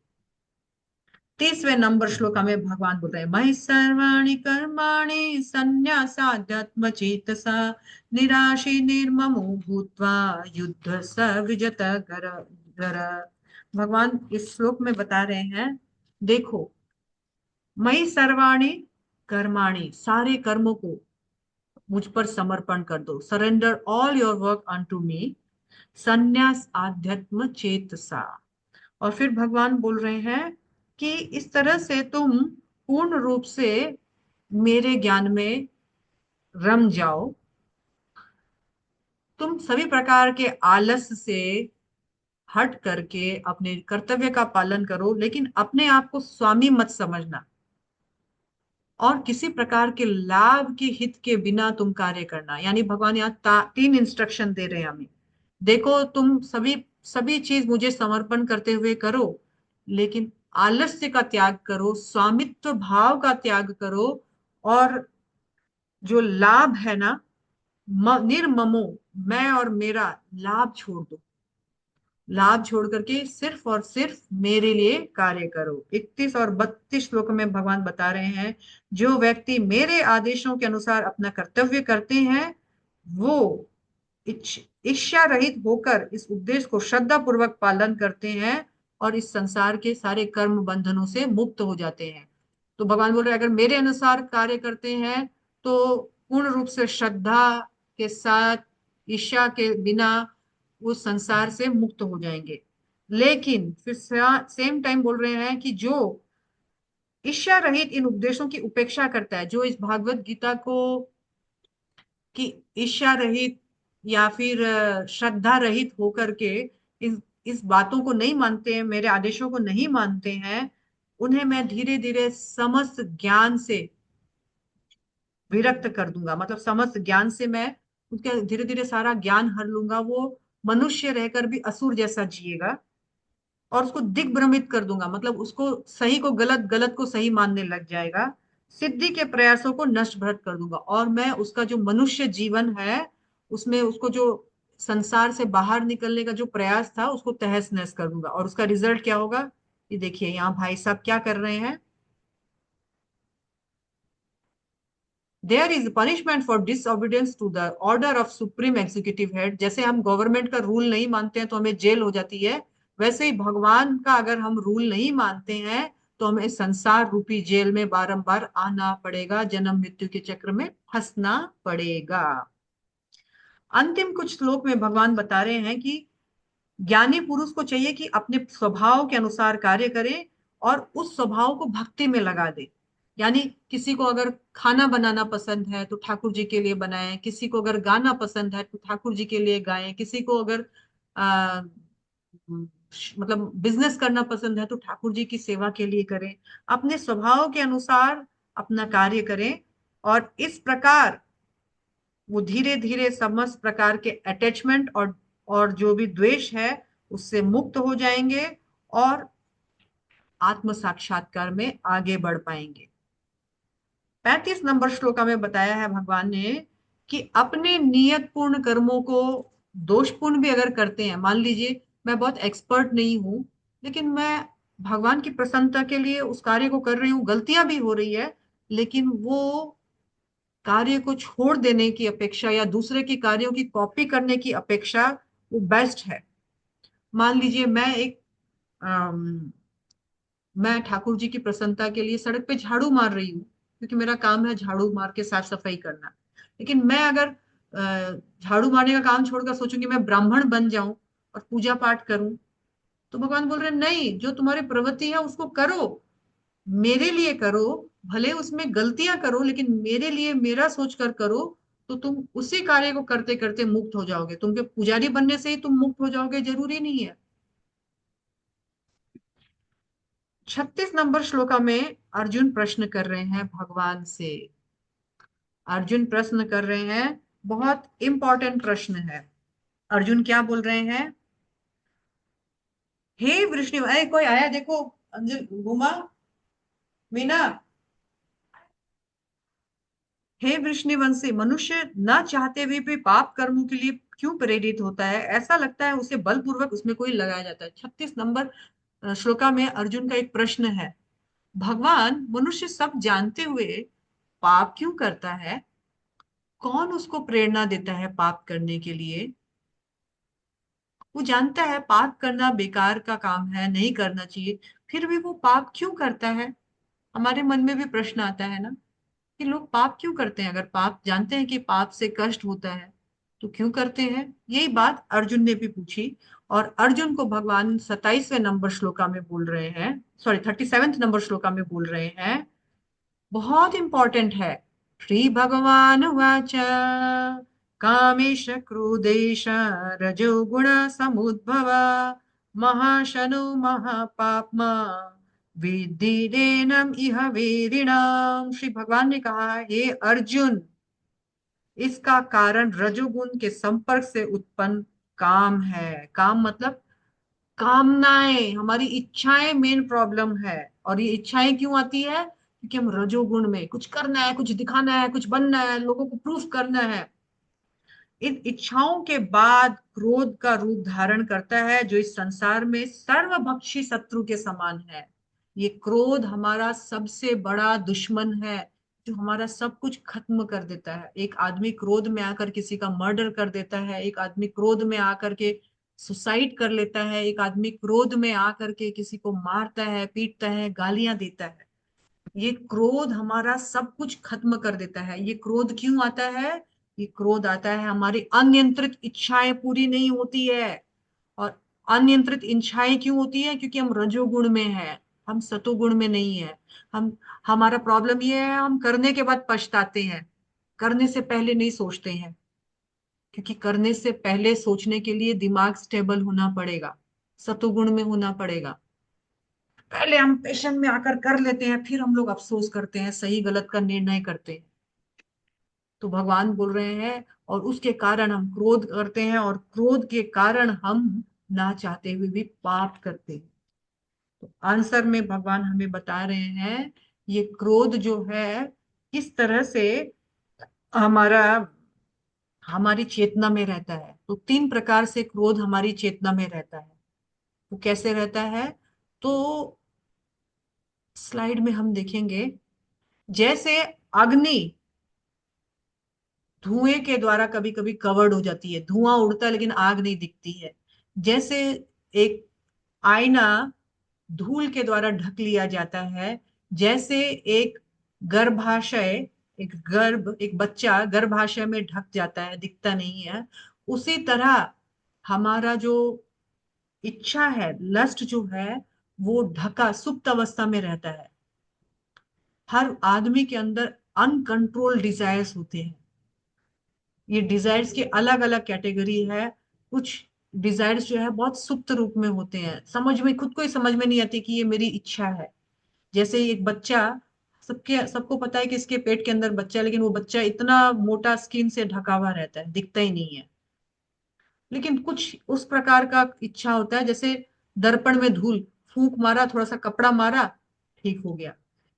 30वें नंबर श्लोक में भगवान बोल रहे हैं, मयि सर्वाणि कर्माणि संन्यासाध्यात्म चेतसा निराशी निर्ममो भूत्वा युद्ध स विजत कर। भगवान इस श्लोक में बता रहे हैं, देखो मयि सर्वाणि कर्माणि, सारे कर्मों को मुझ पर समर्पण कर दो, surrender all your work unto me, संन्यास आध्यात्म चेतसा। और फिर भगवान बोल रहे हैं कि इस तरह से तुम पूर्ण रूप से मेरे ज्ञान में रम जाओ, तुम सभी प्रकार के आलस से हट करके अपने कर्तव्य का पालन करो, लेकिन अपने आप को स्वामी मत समझना, और किसी प्रकार के लाभ के हित के बिना तुम कार्य करना। यानी भगवान यहाँ 3 इंस्ट्रक्शन दे रहे हैं हमें। देखो तुम सभी सभी चीज मुझे समर्पण करते हुए करो, लेकिन आलस्य का त्याग करो, स्वामित्व भाव का त्याग करो, और जो लाभ है ना, निर्ममो, मैं और मेरा लाभ छोड़ दो, लाभ छोड़ करके सिर्फ और सिर्फ मेरे लिए कार्य करो। 31 और 32 श्लोक में भगवान बता रहे हैं, जो व्यक्ति मेरे आदेशों के अनुसार अपना कर्तव्य करते हैं वो इच्छा रहित होकर इस उपदेश को श्रद्धा पूर्वक पालन करते हैं और इस संसार के सारे कर्म बंधनों से मुक्त हो जाते हैं। तो भगवान बोल रहे हैं, अगर मेरे अनुसार कार्य करते हैं तो पूर्ण रूप से श्रद्धा के साथ ईर्ष्या के बिना वो संसार से मुक्त हो जाएंगे। लेकिन फिर सेम टाइम बोल रहे हैं कि जो ईर्ष्या रहित इन उपदेशों की उपेक्षा करता है, जो इस भागवत गीता को कि ईर्ष्या रहित या फिर श्रद्धा रहित होकर के इस बातों को नहीं मानते हैं, मेरे आदेशों को नहीं मानते हैं, उन्हें मैं धीरे धीरे समस्त ज्ञान से विरक्त कर दूंगा। मतलब समस्त ज्ञान से मैं उसके धीरे धीरे सारा ज्ञान हर लूंगा। वो मनुष्य रहकर भी असुर जैसा जिएगा, और उसको दिग्भ्रमित कर दूंगा, मतलब उसको सही को गलत, गलत को सही मानने लग जाएगा। सिद्धि के प्रयासों को नष्ट भ्रष्ट कर दूंगा, और मैं उसका जो मनुष्य जीवन है उसमें उसको जो संसार से बाहर निकलने का जो प्रयास था उसको तहस नहस कर दूंगा। और उसका रिजल्ट क्या होगा, ये देखिए यहाँ भाई साहब क्या कर रहे हैं, there is punishment for disobedience to the order of supreme executive head. जैसे हम गवर्नमेंट का रूल नहीं मानते हैं तो हमें जेल हो जाती है, वैसे ही भगवान का अगर हम रूल नहीं मानते हैं तो हमें संसार रूपी जेल में बारंबार आना पड़ेगा, जन्म मृत्यु के चक्र में फंसना पड़ेगा। अंतिम कुछ श्लोक में भगवान बता रहे हैं कि ज्ञानी पुरुष को चाहिए कि अपने स्वभाव के अनुसार कार्य करे और उस स्वभाव को भक्ति में लगा दे। यानी किसी को अगर खाना बनाना पसंद है तो ठाकुर जी के लिए बनाएं, किसी को अगर गाना पसंद है तो ठाकुर जी के लिए गाएं, किसी को अगर आ, मतलब बिजनेस करना पसंद है तो ठाकुर जी की सेवा के लिए करें। अपने स्वभाव के अनुसार अपना कार्य करें, और इस प्रकार वो धीरे धीरे समस्त प्रकार के अटैचमेंट और जो भी द्वेष है उससे मुक्त हो जाएंगे और आत्म साक्षात्कार में आगे बढ़ पाएंगे। 35 नंबर श्लोक में बताया है भगवान ने कि अपने नियत पूर्ण कर्मों को दोषपूर्ण भी अगर करते हैं, मान लीजिए मैं बहुत एक्सपर्ट नहीं हूं लेकिन मैं भगवान की प्रसन्नता के लिए उस कार्य को कर रही हूँ, गलतियां भी हो रही है, लेकिन वो कार्य को छोड़ देने की अपेक्षा या दूसरे के कार्यों की कॉपी करने की अपेक्षा वो बेस्ट है। मान लीजिए मैं ठाकुर जी की प्रसन्नता के लिए सड़क पे झाड़ू मार रही हूँ, क्योंकि मेरा काम है झाड़ू मार के साफ सफाई करना। लेकिन मैं अगर झाड़ू मारने का काम छोड़कर सोचूंगी मैं ब्राह्मण बन जाऊं और पूजा पाठ करूं, तो भगवान बोल रहे हैं नहीं, जो तुम्हारी प्रवृत्ति है उसको करो, मेरे लिए करो। भले उसमें गलतियां करो, लेकिन मेरे लिए मेरा सोच कर करो, तो तुम उसी कार्य को करते करते मुक्त हो जाओगे। तुमके पुजारी बनने से ही तुम मुक्त हो जाओगे जरूरी नहीं है। 36 नंबर श्लोका में अर्जुन प्रश्न कर रहे हैं भगवान से। अर्जुन प्रश्न कर रहे हैं, बहुत इंपॉर्टेंट प्रश्न है। अर्जुन क्या बोल रहे हैं? हे वृष्णि, अरे कोई आया देखो, अंजल घुमा, मीना। हे वृष्णिवंशी, मनुष्य न चाहते हुए भी पाप कर्मों के लिए क्यों प्रेरित होता है? ऐसा लगता है उसे बलपूर्वक उसमें कोई लगाया जाता है। 36 नंबर श्लोका में अर्जुन का एक प्रश्न है, भगवान मनुष्य सब जानते हुए पाप क्यों करता है? कौन उसको प्रेरणा देता है पाप करने के लिए? वो जानता है पाप करना बेकार का काम है, नहीं करना चाहिए, फिर भी वो पाप क्यों करता है? हमारे मन में भी प्रश्न आता है ना, कि लोग पाप क्यों करते हैं? अगर पाप जानते हैं कि पाप से कष्ट होता है, तो क्यों करते हैं? यही बात अर्जुन ने भी पूछी। और अर्जुन को भगवान 27वें नंबर श्लोका में बोल रहे हैं, सॉरी 37वें नंबर श्लोका में बोल रहे हैं, बहुत इंपॉर्टेंट है। श्री भगवान वाच कामेश क्रोधेश रजोगुण समुद्भव महाशनो महापाप्मा विद्धिरेनम इह वेरिणाम। श्री भगवान ने कहा, हे अर्जुन, इसका कारण रजोगुण के संपर्क से उत्पन्न काम है। काम मतलब कामनाएं, हमारी इच्छाएं मेन प्रॉब्लम है। और ये इच्छाएं क्यों आती है? क्योंकि हम रजोगुण में कुछ करना है, कुछ दिखाना है, कुछ बनना है, लोगों को प्रूफ करना है। इन इच्छाओं के बाद क्रोध का रूप धारण करता है, जो इस संसार में सर्वभक्षी शत्रु के समान है। ये क्रोध हमारा सबसे बड़ा दुश्मन है, जो हमारा सब कुछ खत्म कर देता है। एक आदमी क्रोध में आकर किसी का मर्डर कर देता है, एक आदमी क्रोध में आकर के सुसाइड कर लेता है, एक आदमी क्रोध में आकर के किसी को मारता है, पीटता है, गालियां देता है। ये क्रोध हमारा सब कुछ खत्म कर देता है। ये क्रोध क्यों आता है? ये क्रोध आता है, हमारी अनियंत्रित इच्छाएं पूरी नहीं होती है। और अनियंत्रित इच्छाएं क्यों होती है? क्योंकि हम रजोगुण में हैं, हम सतोगुण में नहीं है। हम हमारा प्रॉब्लम ये है, हम करने के बाद पछताते हैं, करने से पहले नहीं सोचते हैं। क्योंकि करने से पहले सोचने के लिए दिमाग स्टेबल होना पड़ेगा, सतोगुण में होना पड़ेगा। पहले हम पेशेंट में आकर कर लेते हैं, फिर हम लोग अफसोस करते हैं, सही गलत का निर्णय करते हैं। तो भगवान बोल रहे हैं, और उसके कारण हम क्रोध करते हैं, और क्रोध के कारण हम ना चाहते हुए भी पाप करते हैं। तो आंसर में भगवान हमें बता रहे हैं, ये क्रोध जो है किस तरह से हमारा हमारी चेतना में रहता है। तो 3 प्रकार से क्रोध हमारी चेतना में रहता है। वो कैसे रहता है? तो स्लाइड में हम देखेंगे, जैसे अग्नि धुएं के द्वारा कभी कभी कवर्ड हो जाती है, धुआं उड़ता है लेकिन आग नहीं दिखती है। जैसे एक आईना धूल के द्वारा ढक लिया जाता है, जैसे एक गर्भाशय, एक बच्चा गर्भाशय में ढक जाता है, दिखता नहीं है, उसी तरह हमारा जो इच्छा है, लस्ट जो है, वो ढका सुप्त अवस्था में रहता है। हर आदमी के अंदर अनकंट्रोल डिजायर्स होते हैं। ये डिजायर्स की अलग अलग कैटेगरी है। कुछ डिजायर्स जो है बहुत सुप्त रूप में होते हैं, समझ में खुद को ही समझ में नहीं आती कि ये मेरी इच्छा है। जैसे एक बच्चा, सबको पता है कि इसके पेट के अंदर बच्चा है, लेकिन वो बच्चा इतना मोटा स्किन से ढका हुआ रहता है, दिखता ही नहीं है। लेकिन कुछ उस प्रकार का इच्छा होता है, जैसे दर्पण में धूल, फूंक मारा, थोड़ा सा कपड़ा मारा, ठीक हो गया।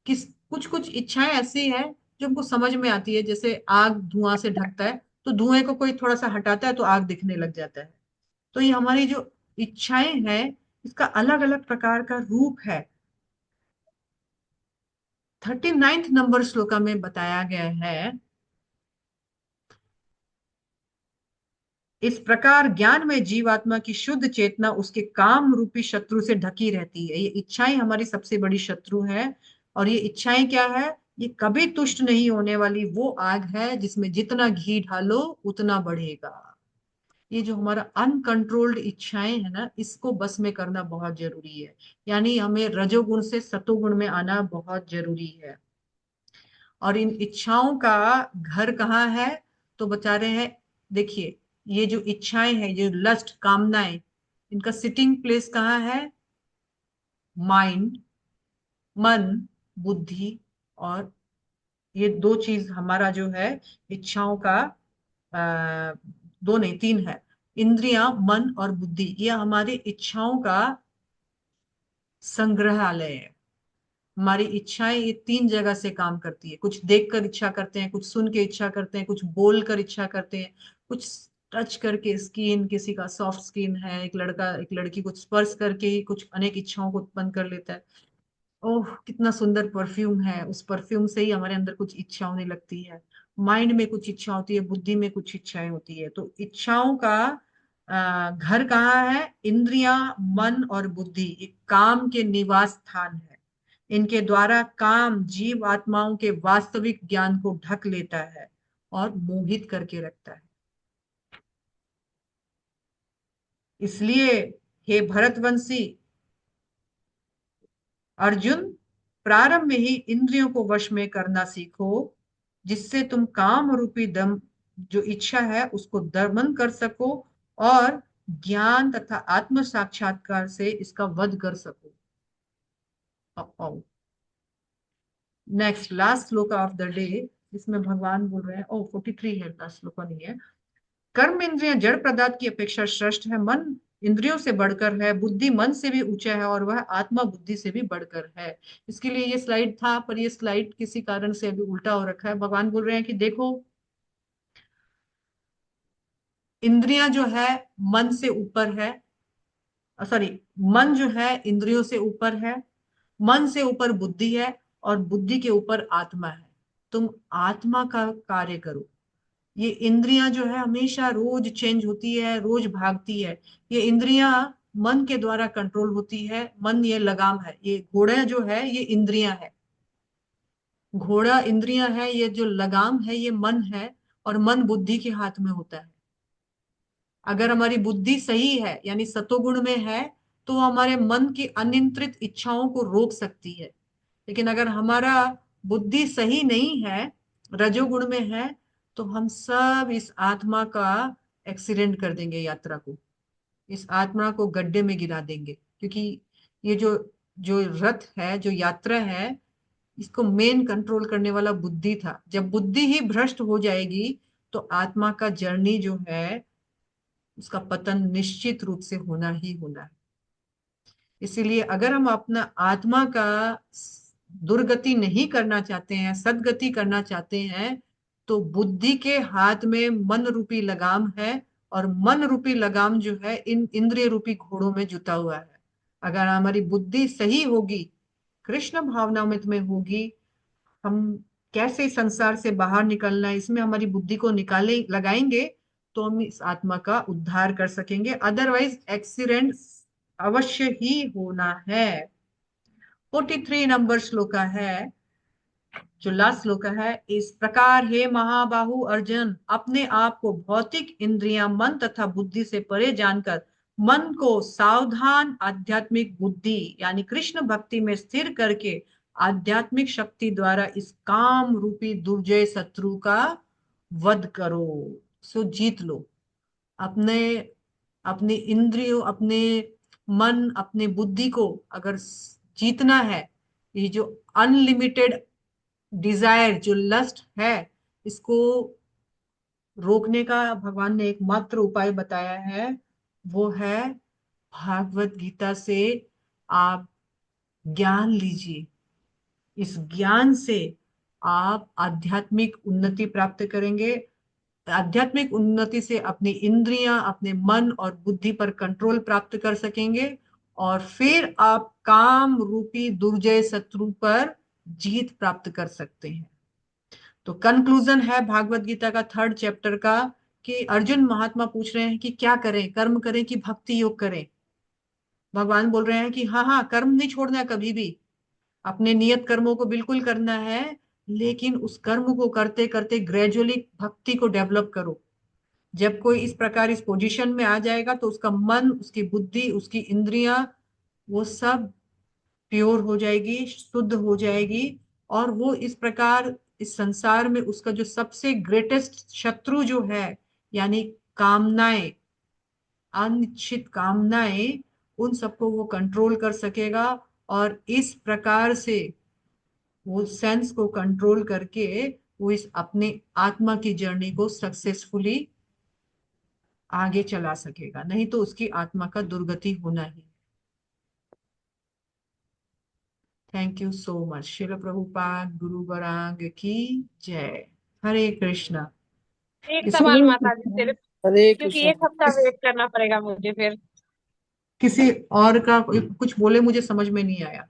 कुछ कुछ इच्छाएं ऐसी हैं जो हमको समझ में आती है। जैसे आग धुआं से ढकता है, तो धुएं को कोई थोड़ा सा हटाता है तो आग दिखने लग जाता है। तो ये हमारी जो इच्छाएं हैं, इसका अलग अलग प्रकार का रूप है। 39 नंबर श्लोका में बताया गया है, इस प्रकार ज्ञान में जीवात्मा की शुद्ध चेतना उसके काम रूपी शत्रु से ढकी रहती है। ये इच्छाएं हमारी सबसे बड़ी शत्रु है। और ये इच्छाएं क्या है? ये कभी तुष्ट नहीं होने वाली वो आग है जिसमें जितना घी डालो उतना बढ़ेगा। ये जो हमारा अनकंट्रोल्ड इच्छाएं है ना, इसको बस में करना बहुत जरूरी है। यानी हमें रजोगुण से सतोगुण में आना बहुत जरूरी है। और इन इच्छाओं का घर कहाँ है? तो बता रहे हैं, देखिए, ये जो इच्छाएं हैं, ये लस्ट, कामनाएं, इनका सिटिंग प्लेस कहाँ है? माइंड, मन, बुद्धि। और ये दो चीज हमारा जो है इच्छाओं का, आ, दो नहीं तीन है, इंद्रियां, मन और बुद्धि, ये हमारी इच्छाओं का संग्रहालय है। हमारी इच्छाएं ये तीन जगह से काम करती है। कुछ देखकर इच्छा करते हैं, कुछ सुन के इच्छा करते हैं, कुछ बोल कर इच्छा करते हैं, कुछ टच करके, स्किन, किसी का सॉफ्ट स्किन है, एक लड़का एक लड़की को स्पर्श करके ही कुछ अनेक इच्छाओं को उत्पन्न कर लेता है। ओह, कितना सुंदर परफ्यूम है, उस परफ्यूम से ही हमारे अंदर कुछ इच्छा होने लगती है। माइंड में कुछ इच्छा होती है, बुद्धि में कुछ इच्छाएं होती है। तो इच्छाओं का घर कहाँ है? इंद्रियां, मन और बुद्धि, ये काम के निवास स्थान है। इनके द्वारा काम जीव आत्माओं के वास्तविक ज्ञान को ढक लेता है और मोहित करके रखता है। इसलिए हे भरतवंशी अर्जुन, प्रारंभ में ही इंद्रियों को वश में करना सीखो, जिससे तुम काम रूपी दम, जो इच्छा है, उसको दमन कर सको और ज्ञान तथा आत्म साक्षात्कार से इसका वध कर सको। नेक्स्ट लास्ट श्लोक ऑफ द डे, इसमें भगवान बोल रहे हैं, 43 है, लास्ट श्लोक नहीं है। कर्म इंद्रियां जड़ पदार्थ की अपेक्षा श्रेष्ठ है, मन इंद्रियों से बढ़कर है, बुद्धि मन से भी ऊंचा है और वह आत्मा बुद्धि से भी बढ़कर है। इसके लिए ये स्लाइड था, पर ये स्लाइड किसी कारण से अभी उल्टा हो रखा है। भगवान बोल रहे हैं कि देखो, इंद्रियां जो है मन से ऊपर है, सॉरी, मन जो है इंद्रियों से ऊपर है, मन से ऊपर बुद्धि है और बुद्धि के ऊपर आत्मा है। तुम आत्मा का कार्य करो। ये इंद्रियां जो है हमेशा रोज चेंज होती है, रोज भागती है। ये इंद्रियां मन के द्वारा कंट्रोल होती है। मन ये लगाम है, ये घोड़ा जो है ये इंद्रियां है। घोड़ा इंद्रियां है, ये जो लगाम है ये मन है। और मन बुद्धि के हाथ में होता है। अगर हमारी बुद्धि सही है, यानी सतोगुण में है, तो हमारे मन की अनियंत्रित इच्छाओं को रोक सकती है। लेकिन अगर हमारा बुद्धि सही नहीं है, रजोगुण में है, तो हम सब इस आत्मा का एक्सीडेंट कर देंगे, यात्रा को, इस आत्मा को गड्ढे में गिरा देंगे। क्योंकि ये जो जो रथ है, जो यात्रा है, इसको मेन कंट्रोल करने वाला बुद्धि था। जब बुद्धि ही भ्रष्ट हो जाएगी तो आत्मा का जर्नी जो है उसका पतन निश्चित रूप से होना ही होना है। इसीलिए अगर हम अपना आत्मा का दुर्गति नहीं करना चाहते हैं, सदगति करना चाहते हैं, तो बुद्धि के हाथ में मन रूपी लगाम है। और मन रूपी लगाम जो है इन इंद्रिय रूपी घोड़ों में जुता हुआ है। अगर हमारी बुद्धि सही होगी, कृष्ण भावनामृत में होगी, हम कैसे इस संसार से बाहर निकलना है, इसमें हमारी बुद्धि को निकाले लगाएंगे, तो हम इस आत्मा का उद्धार कर सकेंगे। अदरवाइज एक्सीडेंट अवश्य ही होना है। 43 नंबर श्लोका है, जो लास्ट श्लोका है, इस प्रकार हे महाबाहु अर्जुन, अपने आप को भौतिक इंद्रियां, मन तथा बुद्धि से परे जानकर मन को सावधान आध्यात्मिक बुद्धि यानी कृष्ण भक्ति में स्थिर करके आध्यात्मिक शक्ति द्वारा इस काम रूपी दुर्जय शत्रु का वध करो। सो जीत लो अपने, अपने इंद्रियों, अपने मन, अपने बुद्धि को। अगर जीतना है, ये जो अनलिमिटेड डिजायर, जो लस्ट है, इसको रोकने का भगवान ने एक मात्र उपाय बताया है, वो है भागवत गीता से आप ज्ञान लीजिए। इस ज्ञान से आप आध्यात्मिक उन्नति प्राप्त करेंगे। आध्यात्मिक उन्नति से अपनी इंद्रियां, अपने मन और बुद्धि पर कंट्रोल प्राप्त कर सकेंगे और फिर आप काम रूपी दुर्जय शत्रु पर जीत प्राप्त कर सकते हैं। तो कंक्लूजन है भागवत गीता का 3rd चैप्टर का कि अर्जुन महात्मा पूछ रहे हैं कि क्या करें, कर्म करें कि भक्ति योग करें। भगवान बोल रहे हैं कि हाँ हाँ, कर्म नहीं छोड़ना है कभी भी, अपने नियत कर्मों को बिल्कुल करना है, लेकिन उस कर्म को करते करते ग्रेजुअली भक्ति को डेवलप करो। जब कोई इस प्रकार इस पोजीशन में आ जाएगा तो उसका मन, उसकी बुद्धि, उसकी इंद्रियां, वो सब प्योर हो जाएगी, शुद्ध हो जाएगी। और वो इस प्रकार इस संसार में उसका जो सबसे ग्रेटेस्ट शत्रु जो है, यानी कामनाएं, अनिश्चित कामनाएं, उन सबको वो कंट्रोल कर सकेगा। और इस प्रकार से वो सेंस को कंट्रोल करके वो इस अपने आत्मा की जर्नी को सक्सेसफुली आगे चला सकेगा, नहीं तो उसकी आत्मा का दुर्गति होना ही। Thank you so much. शिल प्रभुपाद गुरु वरांग की जय। हरे कृष्णा। एक किसी सवाल हरे माता जी कृष्णा। सिर्फ, हरे क्योंकि कृष्ण। एक हफ्ता किस, वेट करना पड़ेगा मुझे फिर। किसी और का कुछ बोले, मुझे समझ में नहीं आया।